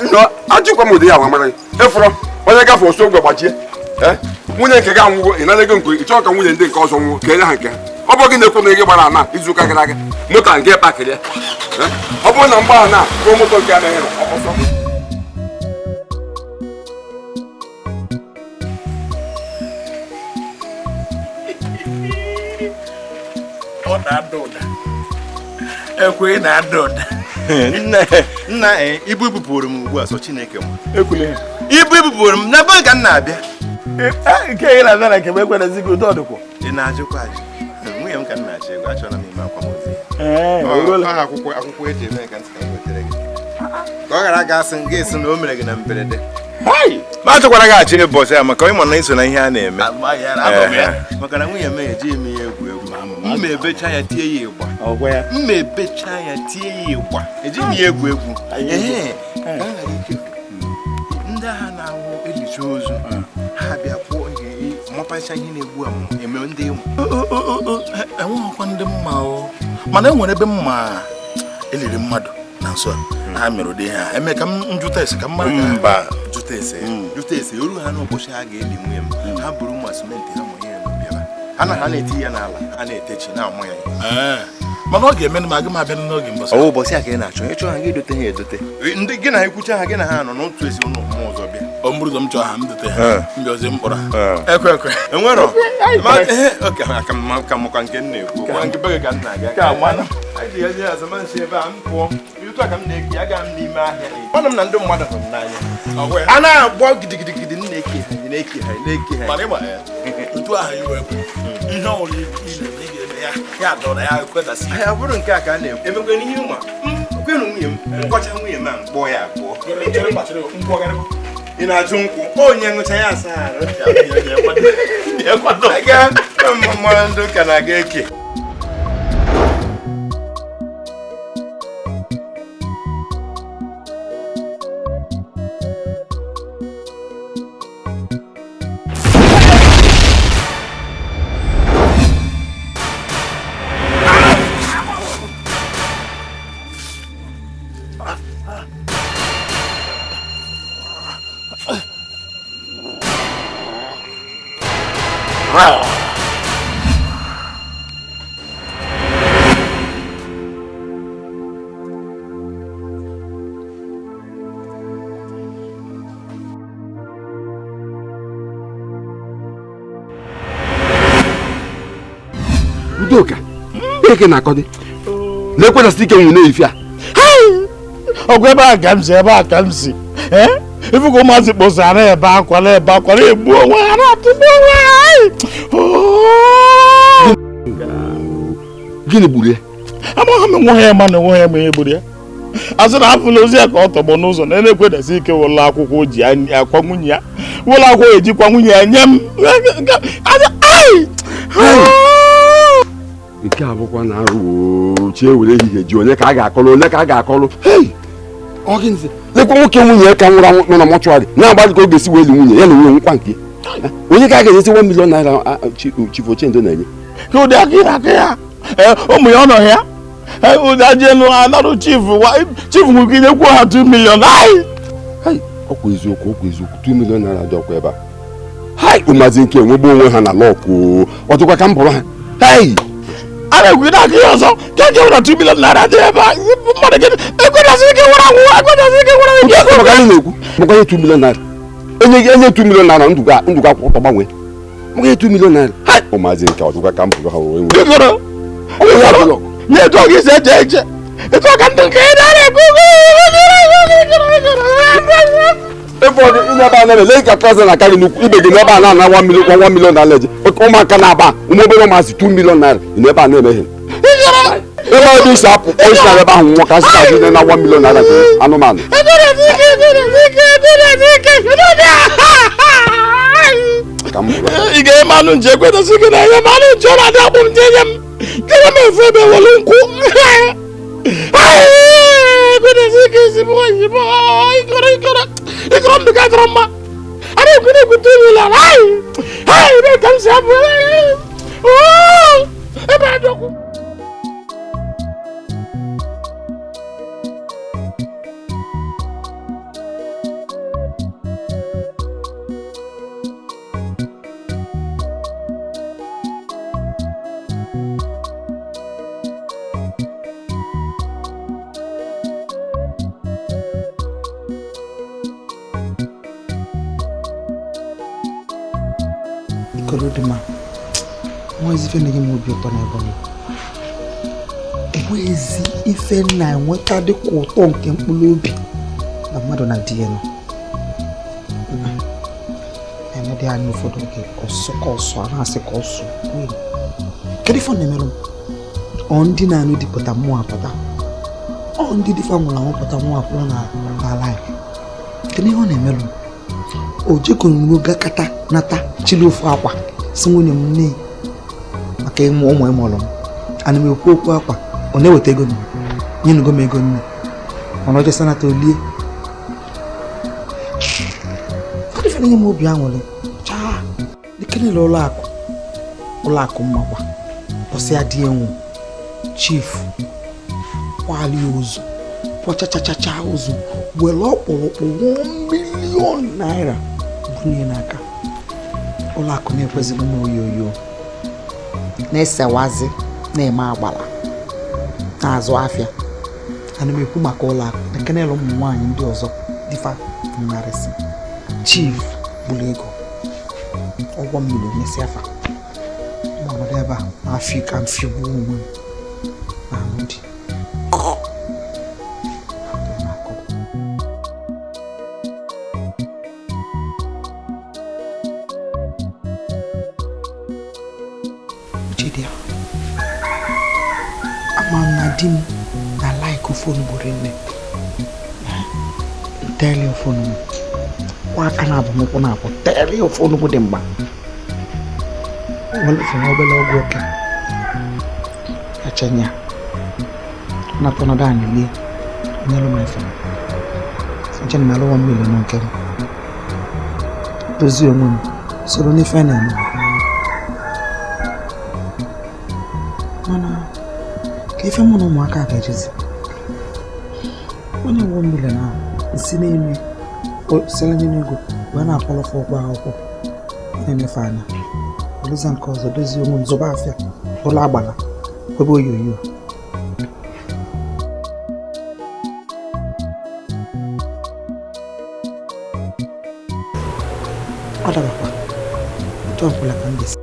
S6: nkwụ ajụkwa m ụdị ya agwa mara gị ịfụrọ onye gafe osu ogwe gbachie nwunye nke gị anwụgo ịnanaghị nke ịchọ ka nwunye ndị nke ọzọ nwụọ ka enye ha nke ha ọ bụ gị na-ekwu na gị gbara ana izu ụka gara aga moto nke pakịrị ya ọ bụrụ na mgbagha na ruo moto nke anaghị na ọsọ
S7: ọ na-ada ụda ekwe na-ada ụda
S1: nna ibu ibupụrụ m ugbu a so Chineke m
S7: ekwule
S1: ibu ibupụrụ m n'ebe ka m na-abịa
S7: nke ị na-abịa na nke m ekwenazi gị ụdị ọdụkwụ
S1: ị na-ajụkwa ajụ nwunye m ka m na-achọ ego achọrọ m ime akwamozu ya akwụkwọ eji eme ka ntị ka m wetara gị ka ọ ghara ga-asị m gị esi na o mere gị na mberede ma achọkwara gị achị ịbọchị ya maka ịma na iso na ihe a na-eme maka na nwunye m eji eme ya egwu mma ebecha ya tie ya ịgba mma ebecha ya tie ya ịgba eji m ya egwu ndị agha na-awụ elicha ozu ha bịa kwuo mapacha ihe na-egbu eme ndị
S7: enweghịkwa ndị mma mana enwere ebe mma eliri mmadụ na nso ha mere ụdị ha eme ka m jụta ese ka mmadụ
S1: mba jụta ese oru ha n'ụbọchị ha ga-eli nwunye m ha buru mma simenti ha mụnye ya n'obiara ha na-eti ya n'ala ha na-etechi na-amụ ya
S7: mana ọ ga-eme ma aga m abịa n'oge mbọsị
S1: ụbọchị a ka ị na-achọ ịchọ ha gị edote ha edote ndị gị na ha ekwucha ha gị na ha nọ n'otu ezi ụlọ mmụọ ọzọ bịa
S7: ọ bụrụ ụzọ m chọọ ha m dote ha ndị ọzọ m kpọrọ ekwe
S1: enwerọ ka mụkwa nke m na-ekwu nke be gị ka m na-aga anyị ji gazi azụmansi ebe a m pụọ ụtụ a ka m na-eke aga m n'ime ahịa ọnụ m na ndị mmadụ hụrụ m n'anya a na-agbọ gidigidigidi m na-eke ha na-eke ha na-eke ha
S7: ntu ahụ iwe ihe ọwụrụ ya dọrọ ya kwedasị
S1: ya bụrụ nke a ka a na-ekwu emekwe n'ihe ụma kwenu nwunye m nkọcha nwunye m a mkpọ ya akpụọ ị na-ajụ nkwụ onye ṅụcha ya asa arụ aga mmanụ ndị ụka na-aga eke
S6: Udoka, eke na-akọdị na-ekwedasị ike nwụ na-efi a
S7: ọgwụ ebe a ka m si ifugo ụmụazị kpọsara ebe akwa na-egbu onwe ha na-atụgbu onwe ha
S6: gịnị gburu ya
S7: amaghị m nwe ya ma na onwe ya ma ihe gburu ya asị na afụla ozi ya ka ọ tọgbọ n'ụzọ na na-ekwedasị ike ụlọ akwụkwọ ji akwa nwunye ya ụlọ akwụkwọ ejikwa nwunye ya nye m
S6: nke a bụkwa na arụ chie were ehihie ji onye ka a ga-akọrọ lekwa nwoke nwunye ya ka nwụrụ anwụ nọ na mọchụarị na-agbalị ka ọ ga-esi wee li nwunye ya na nwunye nkwa nke onye ka a ga-enyesi 1 million naira Chief Ochendo na-enye
S7: ka ụdị aka ya ụmụ ya ọ nọ ya ụdajenu anarụ chief nwugide kwuo ha 2 million
S6: ọkwa eziokwu 2 million naira dị ọkwa ebe a ụmụazị nke enwegbu onwe ha na lọkụ ọtụkwa ka m bụrụ ha
S7: a na-egwu aka ya ọzọ ka e kewara 2 million naira dị ebe a mmadụ gị ekwedasị ike nwere anwụ
S6: maka anyị na-ekwu maka ihe 2 million naira enye 2 million naira ndụga akwụkwọ ụtọ gbanwee maka ihe 2 million naira ụmụazị nke ọtụkwa ka m bụrụ ha
S7: nye etu ọ ga-esi eche etu ọ ka ndị nke ị na-ekwu
S6: ebe ọ dị ebe a na-ele ka president akarị n'ukwu ibe gị n'ebe a na-ana 1 million naira eje ụmụaka na-aba ụmụ obere ụmụazị 2 million naira n'ebe a na-emeghe ebe ọ dị isi apụ isi na ebe ahụ nwa ka sị azụ na 1 million naira anụmanụ kam.
S7: Ige manu nje kweta sikina ya manu nje na da bum nje kama me febe wolu nku. Kweta sikisi boy boy ikora mbika drama. Are kweta kutula hai be kam sabu. Oh e ba doku.
S13: Kolodima, mwezi ife nige mwobi oto na ebo mi. Mwezi ife na nweta dị ka ụtọ nke mkpụrụ obi na mmadụ na di ya nọ. Dị anya ụfọdụ oge ọsọ a na-asị ka ọsọ kwuo. Kedu ife ọ na-emerụ m? Ọ ndị na-anụ dịpụta mmụọ apụta. Ọ ndị dịfa nwụrụ anwụ pụta mmụọ apụta n'ala ya. Kedu ihe ọ na-emerụ m? O jekọrọ n'oge kata nata chili ofu akwa si nwunye m nne maka ịmụ ụmụ ịmụrụ m. Ana m ekwu okwu akwa ọ na-eweta ego nyenugo m ego nne mana ọjọọ sanata olie. Fọdụ ife na-enye m obi aṅụrị chaa dịkenele ụlọ akụ mmakwa ọsị adị enwu chief kwali ozu pọchachachacha ozu were ọkpụrụkpụ 1 million naira bunye n'aka. Ụlọ akụ na-ekwezighi m oyoyo na-esewazi na-eme agbala na-azụ afịa. Ana m ekwu maka ụlọ akụ dịkenele ụmụ nwaanyị ndị ọzọ dịfa narịsị chief bụrụ ego ụgwọ mmiri nyesi afa ma ọnọdụ ebe a Afrịka mfiogbu onwe na anụ dị Chidia ama na di m na like fonu buru nne nteli fonu waka na abụmụkwụ na abụ teli fonu bụ dị mgba wọlụfụ obele ọgwụ oke achenya na tọnọdụ anyị lie nyelu m efe nche na alụwa mmiri na nke m dozie onwe m soro n'ife na-eme mana ka ife mụ na ụmụaka ga-ejezi onye nwe mmiri na nsi na-eme selanye n'ego wee na-akpọlọfọ ụgbọ akwụkwọ na-emefe anya oluza nke ọzọ dozie onwe m zụba afịa ụlọ agbala ebe oyoyo ọ dabakwa otu ọbụla ka m desi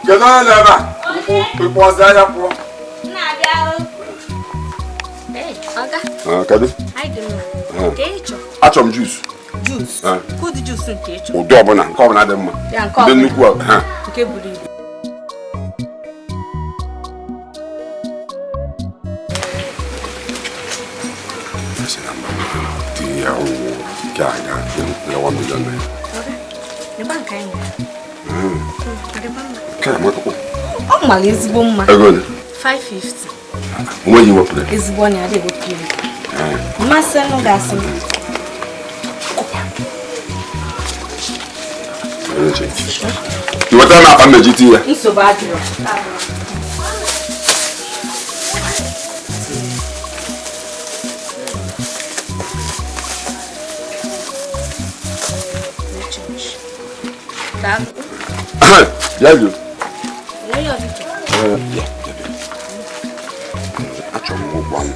S6: Kedu onye na-ebe a? Ịkpọ ọzọ anya pụọ. Kedu? Achọrọ m juice.
S10: Juice? Kụdị juice nke ịchọ?
S6: Ụdị ọbụla, nke ọbụla dị mma. Ndị nnukwu ahụ.
S10: Nke buru ibu.
S6: Tinye ya ụwụ nke a ga-1 million naira.
S10: Ịgba nke anyị
S6: ọ
S10: mara ezigbo mma.
S6: Ego ole?
S10: 550.
S6: Onweghị iwepụrụ ya?
S10: Ezigbo ọnya adịghị ewepụ ya. Mmasị nụ ga-asị m.
S6: I wetara m akpa mmeji tii ya?
S10: Nsogbu adịrọ.
S6: Ya jo. Achọrọ m ụgbọ m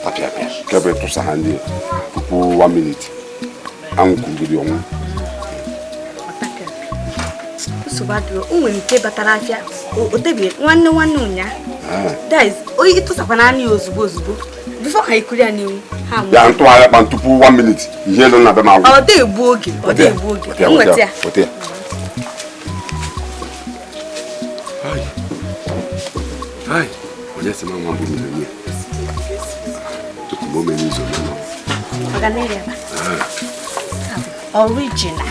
S6: apịa kebe tụsa ha ndị tupu 1 minute anwụ kwugiri ọnwụ.
S10: Nsogbu adịrọ. O nwere nke batara afịa otebi nwanne ụnya
S14: Guys, oyi to sapana ni ozugbo. Before I could any
S6: ya ntụ anya kpa ntupu 1 minute ihe nọ na be ma agwụ.
S14: Ọ dị egbu oge. Nweta.
S6: Hai. Onye sị mama bụ mmiri. Tupu mo meni zo na.
S14: Maganeria. Original.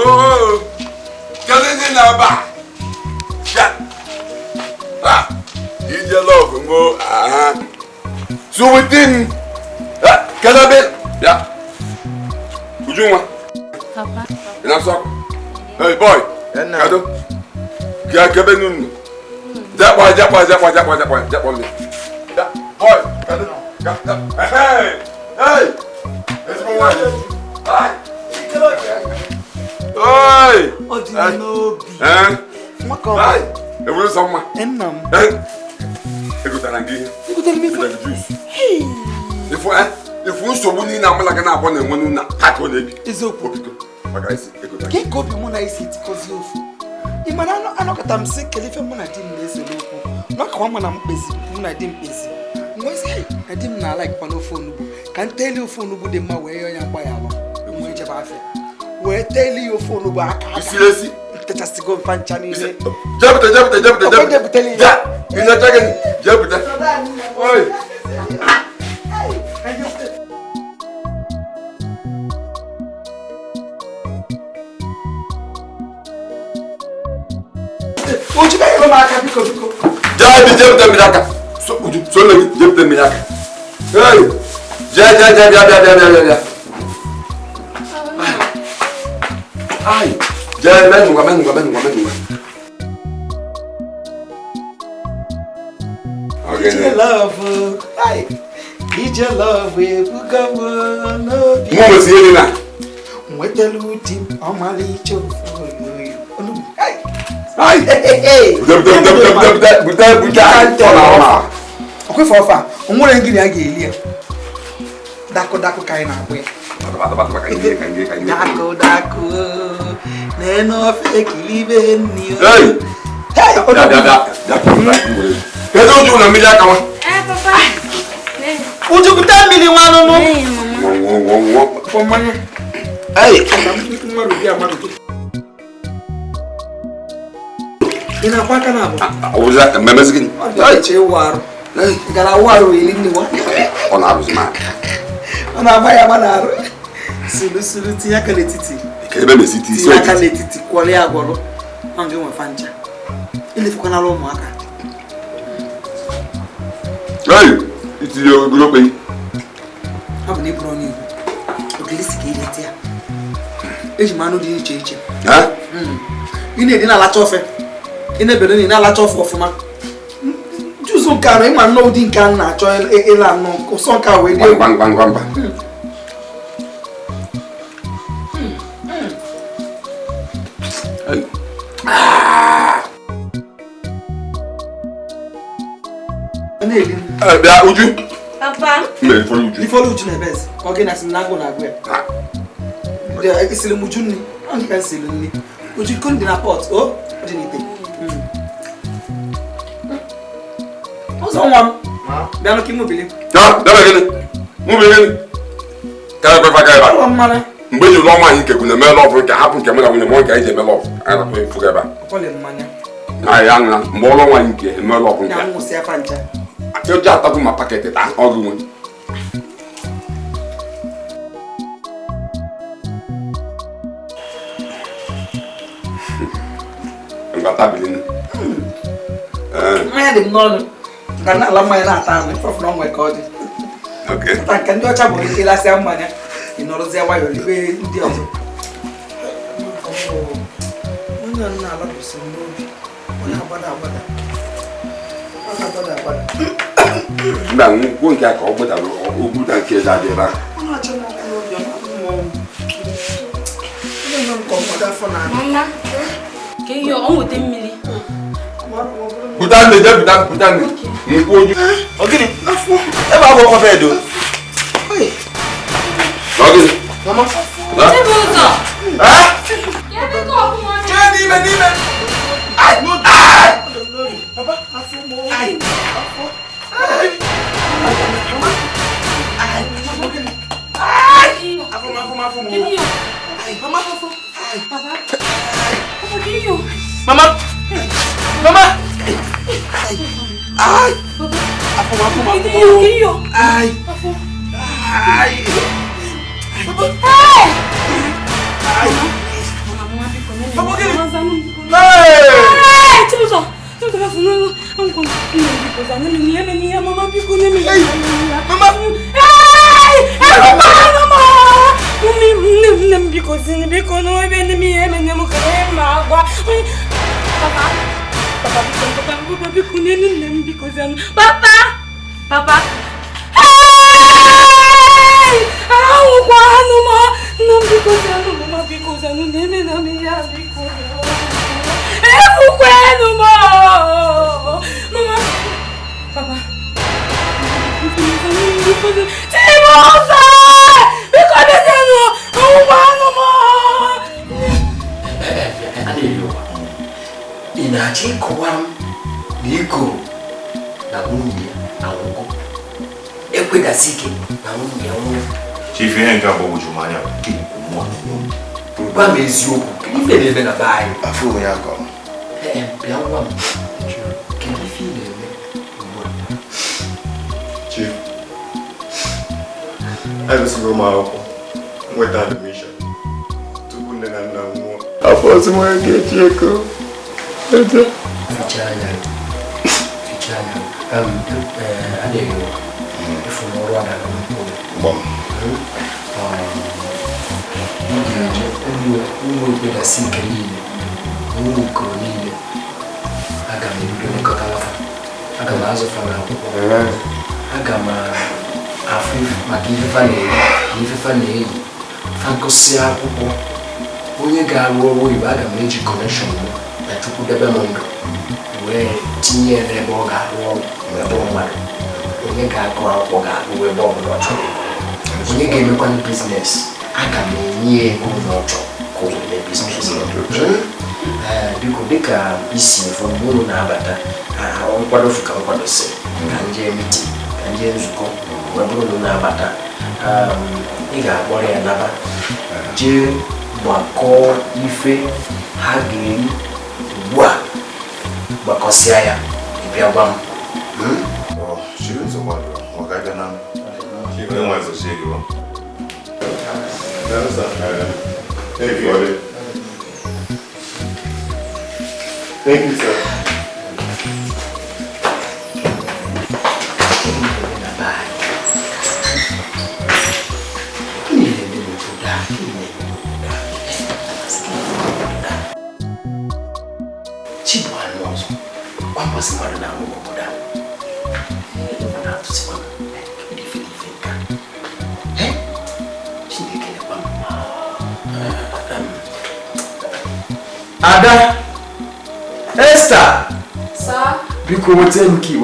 S6: Oh, kale na ba. Is your love go? So within Cannabis, yeah. Ujuma.
S10: Papa.
S6: Enough so. Hey boy. Kado. Kia kebenun. That boy. Boy, Kado. Hey. Let's go on. Hey. Hey. E wulu somma.
S13: Ennam.
S6: Ekutara ngi. Juice. Hey. Ifu nsogbu ni na amala kana abọ na enwenu na hak ọ na-ebi.
S13: Eziokwu.
S6: Maka isi ekutara.
S13: Ke gobi mụ na isi tikozi ofu. Imana anọkọta m sị kelife mụ na di m na-ese n'okwu. N'ọkwa mụ na mkpezi mụ na di m kpezi. Nwezi na di m na-ala ikpa n'ofe onugbu. Ka m teeli ofe onugbu dị mma wee yọọ ya mgba ya alọ. Enwe jebe afịa. Wee teeli ofe onugbu aka.
S6: Isi.
S13: Tetasigo mpancha niile.
S6: Jebute. Ja. Ina jagen. Jebute. Oi.
S13: Uji kayo maka biko.
S6: Jebute milaka. So le jebute milaka. Hey. Ja. Ai. Ja, menunga.
S13: Okay. Love. Ai. Ije love we bugawo no bi.
S6: Mo si ele na.
S13: Mwetelu tim amali cho.
S6: Ai. Buta.
S13: Okwe fofa. Onwere ngini a ga-eli. Dako kai na agwe. Dako. Neno fake live ni.
S6: Hey. Kedu uju na milaka wa?
S10: Papa.
S13: Uju kuta mili wanu no.
S6: Wo.
S13: Pomanya.
S6: Hey.
S13: Ina paka na bo.
S6: Uza memezgin.
S13: Ai che waro. Gara waro ili ni wa.
S6: Ona aruzma.
S13: Ona baya manaru. Sulu tiya kale titi.
S6: Kebe mesiti so.
S13: Tiya kale titi kwale agoro. Mangi mo fanja. Ile fuko na lo mo aka.
S6: Hey, iti yo gro pe.
S13: Habu ni broni. Ogilisi ke ile tia. Eji manu di iche.
S6: Ha?
S13: Ine di na la chofe. Ine bedo ni na la chofe ofuma. Juzo karo e man no di nkan na cho ela no ko so ka we de.
S6: Bang. Hey. Bia uju.
S10: Papa.
S6: Me follow uju.
S13: Follow uju na bes. Oge na sin nago na gwe. De isile muju ni. An kan sile ni. Uju kun di na pot. Oh, di ni te. Ozo wam. Bia no ki mo bele.
S6: Ja, da gele. Mo bele. Ka ba ka ba.
S13: Wam mara.
S6: Mgbe you lo ma nke kuna me love nke happen nke me na mo nke ije me love. Ana to fuga ba.
S13: Ko le mmanya.
S6: Na ya na mbo lo wa nke me love nke.
S13: Na mo se afanja.
S6: Yo ja ta ma paquete ta ogu mo. Ngata bilin.
S13: Maya de no. Na la maya na ta no for no we ko di.
S6: Okay.
S13: Ta kan do cha bo ki la se amanya. Inoro ze wa yo libe ndi ozo. Ona na ala ko se no bi. Ona bada.
S6: Bang ko nke aka ogbota ogbu ta nke ja de ba.
S13: Ona cha na ko yo mo. Ona ko mo da fo na.
S10: Mama. Ke yo o mo te mmiri.
S13: Mama ko mo
S6: Putani, putani.
S2: Okay. Eba go for bed o.
S6: Okay.
S2: Mama.
S10: Chibuzo.
S6: Ah?
S10: Kebe ko kuma.
S6: Ni me. Ai.
S2: Papa, afumo. Ai. Mama. Ai. Afumo. Ai. Ai.
S14: Papa.
S1: Chief Henga Bobu Jumania,
S2: What is you? Can you feel it in a bag?
S1: a fool yako.
S2: Can you feel it?
S11: Chief, I was Roma without the mission. To put in a more. I was more get you.
S12: business. I can be business. Because isi from Mulu Nabata, what of Kampano say, Kanje meeting, Kanje Zuko, Mabulu Nabata, Iga Warrior Naba, J. Wako, Ife, Hagin, Wa, Bakosiaya, Ibiabam.
S1: Oh, she was a wonder. What I can she wants to see you.
S11: Thank you. Thank you, sir.
S2: Ada, Esther.
S10: Sir.
S2: Biko wetemki.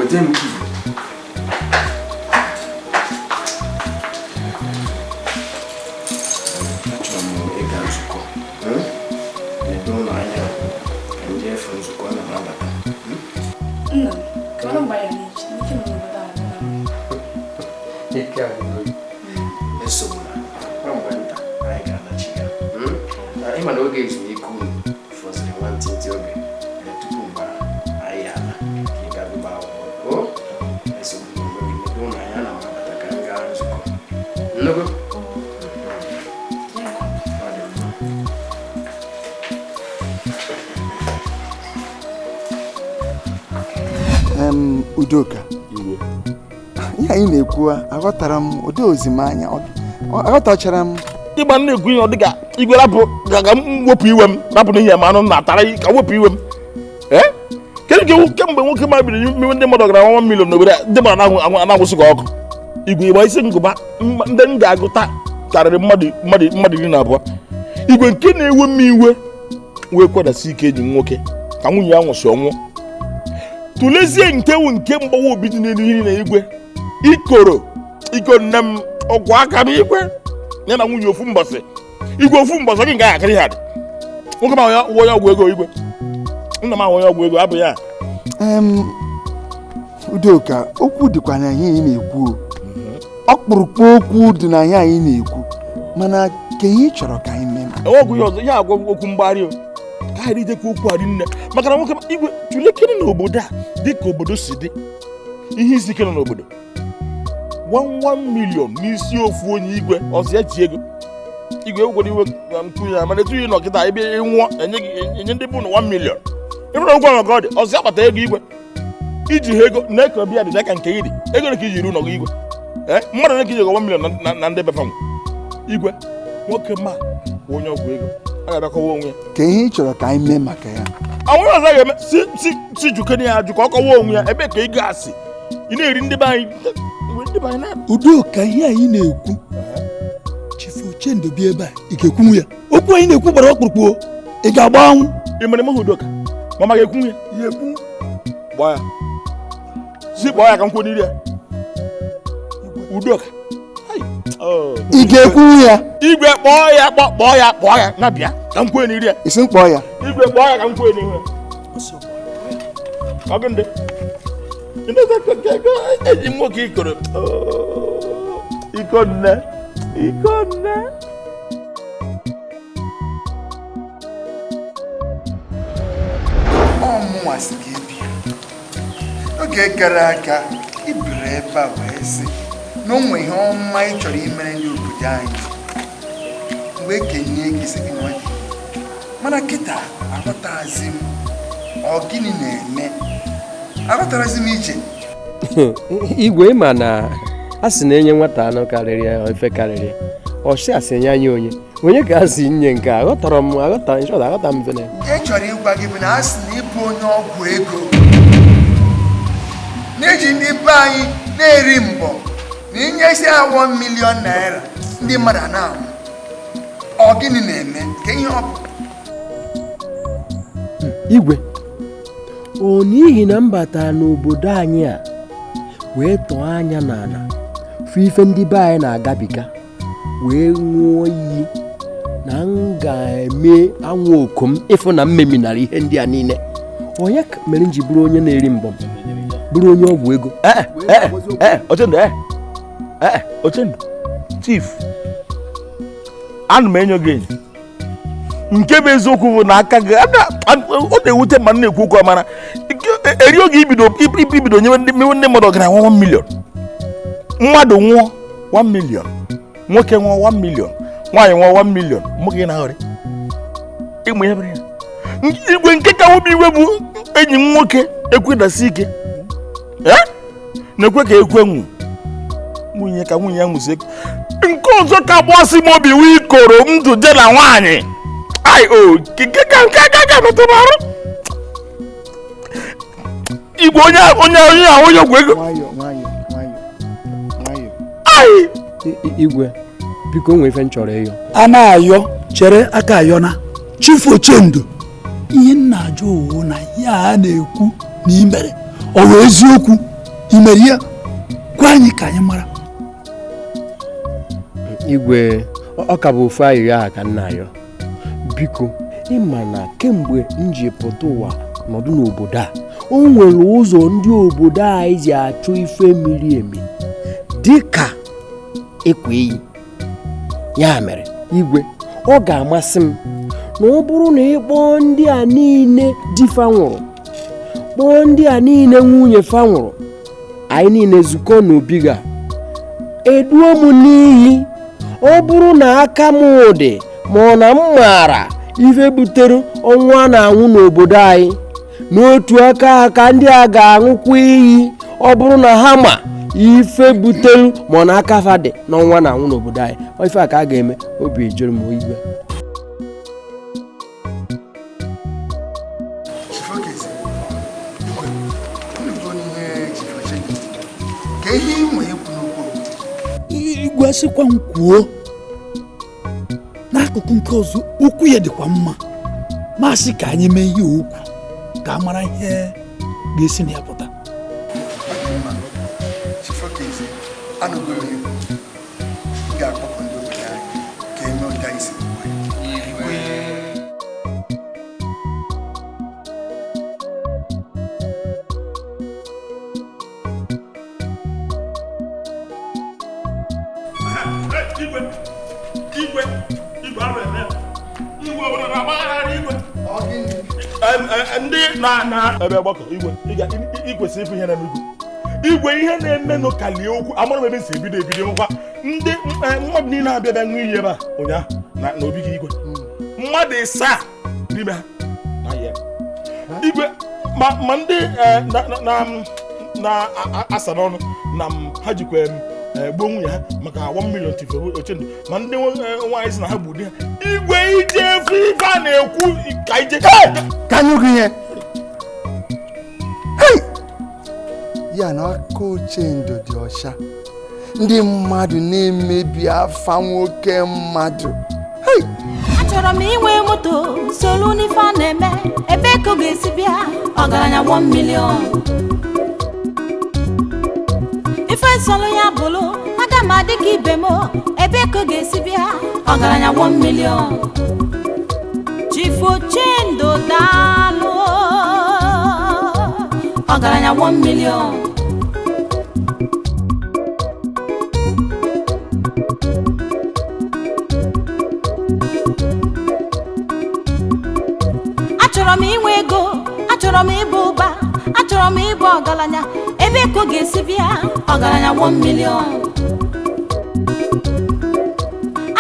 S15: Udoka. Ya ị na-ekwu aghọtara m ụdị ozimanya aghọtachara m
S7: ịgba na-ekwu ihe ọ dịka igwe rapụ ga m wepụ iwe m rapụ n'ihe ma anụ na-atara ka wepụ iwe m kemgbe nwoke ma biri mewe ndị mmadụ gara 1 million n'obodo ndị mmadụ na-agwụsị ka ọkụ igwe ịgba isi ngụba ndị m ga-agụta karịrị mmadụ 12 igwe nke na-ewe m iwe wee kwadasi ike enyi nwoke ka nwunye ya nwụsị ọnwụ tụlezie nkewu nke mgbawa obi dị n'elu ihe na igwe iko nne m ọgwụ aka m igwe ya na nwunye ofu mbọsị igwe ofu mbọsị gị nga akarị ha dị nwoke ma onye ọgwụ ego igwe nna m onye ọgwụ ego abụ ya
S15: Udoka, okwu dịkwa na ihe ị na-ekwu ọkpụrụkpụ okwu dị na ihe anyị na-ekwu mana ka ihe chọrọ ka anyị mee
S7: ọgwụ ya ọzọ ya agwa okwu mgbagharị o ka anyị idekwa okwu adị nne maka na nwoke igwe tụlekere n'obodo a dịka obodo si dị ihe isi ike nọ n'obodo 1 million n'isi ofu onye igwe ọzọ ya ji ego igwe egwere iwe nkwu ya mana etu ihe nọkịta ebe nwụọ enye ndị bụ na 1 million ịbụrụ ụgwọ maka ọ dị ọzọ ya kpata ego igwe iji ha ego na-eke bịa dị n'aka nke gị dị ego na ka iji ru n'ọgụ igwe mmadụ na ka iji ego 1 million na ndị befa igwe nwoke ma onye ọgwụ ego a ga-abịakọwa onwe ya
S15: ka ihe ị chọrọ ka anyị mee maka ya
S7: onwe ọzọ ga-eme si jukene ya ajụ ka ọ kọwa onwe ya ebe ka ị ga-asị ị na-eri ndị be anyị na
S16: Udoka ihe anyị na-ekwu Chifu Ochendo bi ebe a ị ga-ekwu ya okwu anyị na-ekwu gbara ọkpụrụkpụ ị ga-agba anwụ
S7: ị mere mma Udoka mama ga-ekwu ya
S16: ekwu
S7: gbaa ya si kpọọ ya ka m kwuo n'iri ya Udoka
S15: ị ga-ekwu ya
S7: igwe kpọọ ya na bịa ka m kwuo n'iri ya
S15: isi m kpọọ ya
S7: igwe kpọọ ya ka m kwuo n'ihu ya ọgụ ndị eji nwoke ikoro iko nne
S15: ọmụnwa si gị ebi oge gara aga ibiri ebe a wee sị na onwe ihe ọma ị chọrọ imere ndị obodo anyị mgbe ekenye gị sị gị nwa gị mana kịta aghọtazi m ọ gịnị na-eme aghọtarazi m iche
S12: igwe ịma na a sị na enye nwata anụ karịrị ya efe karịrị ya ọsị asị nye anyị onye ka a si nye nke aghọtara m aghọta m vene
S15: e chọrọ ịgwa gị bụ na a sị na ịbụ onye ọgwụ ego na-eji ndị be anyị na-eri mbọ na inyesi ha 1 million naira ndị mmadụ na-anwụ ọ gịnị na-eme ka ihe ọ bụ
S12: igwe o n'ihi na mbata n'obodo anyị a wee tọọ anya n'ala fụ ife ndị be anyị na-agabiga wee ṅụọ iyi na m ga-eme anwụ okom ịfụ na mmeminara ihe ndị a niile onye mere m ji bụrụ onye na-eri mbọ bụrụ onye ọgwụ ego
S7: Ochendo chief ana m enyo gị nke bụ eziokwu bụ na aka gị ọ na-ewute ma na-ekwu okwu amara eri oge ibido nyewe ndị mmadụ ọgara 1 million mmadụ nwụọ 1 million nwoke nwụọ 1 million nwaanyị nwụọ 1 million nwoke na-ahọrị ịmụ ihe bere ya igwe nke ka obi iwe bụ enyi m nwoke ekwedasi ike na-ekwe ka ekwe nwụ nwunye ka nwunye ya nwụzi ego nke ọzọ ka gbasị m obi wee ikoro ndụ je na nwaanyị ka metụrụ arụ igwe onye ọgwụ ego
S12: igwe biko nwee ife m chọrọ ịyọ
S16: a na-ayọ chere aka ayọna Chifu Ochendo ihe m na-ajụ owo na ya a na-ekwu na imere ọ wụ eziokwu imere ya gwa anyị ka anyị mara
S12: igwe ọ ka bụ ofu ayịrịọ aha ka m na-ayọ biko ịma na kemgbe m ji pụta ụwa nọdụ n'obodo a o nwere ụzọ ndị obodo anyị ji achụ ife miri emi dịka ịkwa iyi ya mere igwe ọ ga-amasị m na ọ bụrụ na ịkpọọ ndị a niile di fa nwụrụ kpọọ ndị a niile nwunye fa nwụrụ anyị niile zukọ n'obi ga eduo m n'iyi ọ bụrụ na aka m dị ma ọ na m maara ife butere ọnwụ a na-anwụ n'obodo anyị n'otu aka ndị a ga-aṅụkwa iyi ọ bụrụ na ha ma ife butere ma ọ na aka fa dị n'ọnwa na-anwụ n'obodo anyị ife a ka a ga-eme obi jụrụ m igwe
S16: igwe sịkwa m kwuo n'akụkụ nke ọzọ okwu ya dịkwa mma masị ka anyị mee ihe okwu ka a mara ihe ga-esi na ya pụta
S15: ezi anụgo m iwu ga-akpọkọ ndị obodo anyị ka eme ụda isi
S7: ndị na ebe ọgbakọ ikwesịrị ịfụ ihe na-eme igwe ihe na-emenụ kalie okwu amara m ebe si ebido nkwa ndị mmadụ niile abịabịa ṅụ iyi ebe a ụnyaahụ na obi gị igwe mmadụ ịsaa n'ime ha igwe ma ndị na-asa n'ọnụ na ha jikwa gbuo nwunye ha maka 1 million tife ochendo ma ndị nwaanyị si na ha gbuo di ha igwe ije efu ife a na-ekwu ka ije
S15: ka anyị gụ ihe ya na aka ochendo dị ọcha ndị mmadụ na-emebi afa nwoke mmadụ.
S8: Achọrọ m inwe moto solu n'ife a na-eme ebe ka ọ ga-esi bịa ọgaranya 1 million ife solu ya bụlụ aga m adị ka ibe m ebe ka ọ ga-esi bịa ọgaranya 1 million Chifu Ochendo daalụ ọgaranya 1 million achọrọ m inwe ego achọrọ m ịbụ ụba achọrọ m ịbụ ọgaranya ebe ka ọ ga-esi bịa ọgaranya 1 million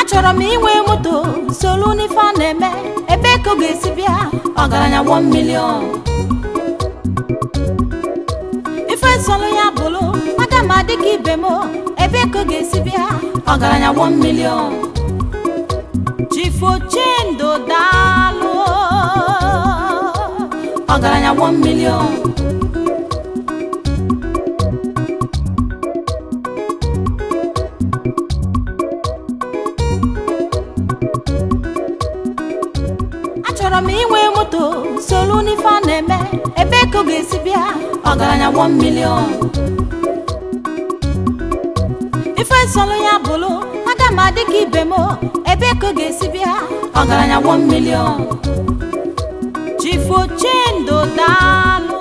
S8: achọrọ m inwe moto solu n'ife a na-eme ebe ka ọ ga-esi bịa ọgaranya 1 million ife solu ya bụlụ aga m adị ka ibe m ebe ka ọ ga-esi bịa ọgaranya 1 million Chifu Ochendo daalụ ọgaranya 1 million achọrọ m inwe moto solu n'ife a na-eme ebe ka ọ ga-esi bịa ọgaranya 1 million ife solu ya bụlụ aga m adị ka ibe m ebe ka ọ ga-esi bịa ọgaranya 1 million Chifu Ochendo daalụ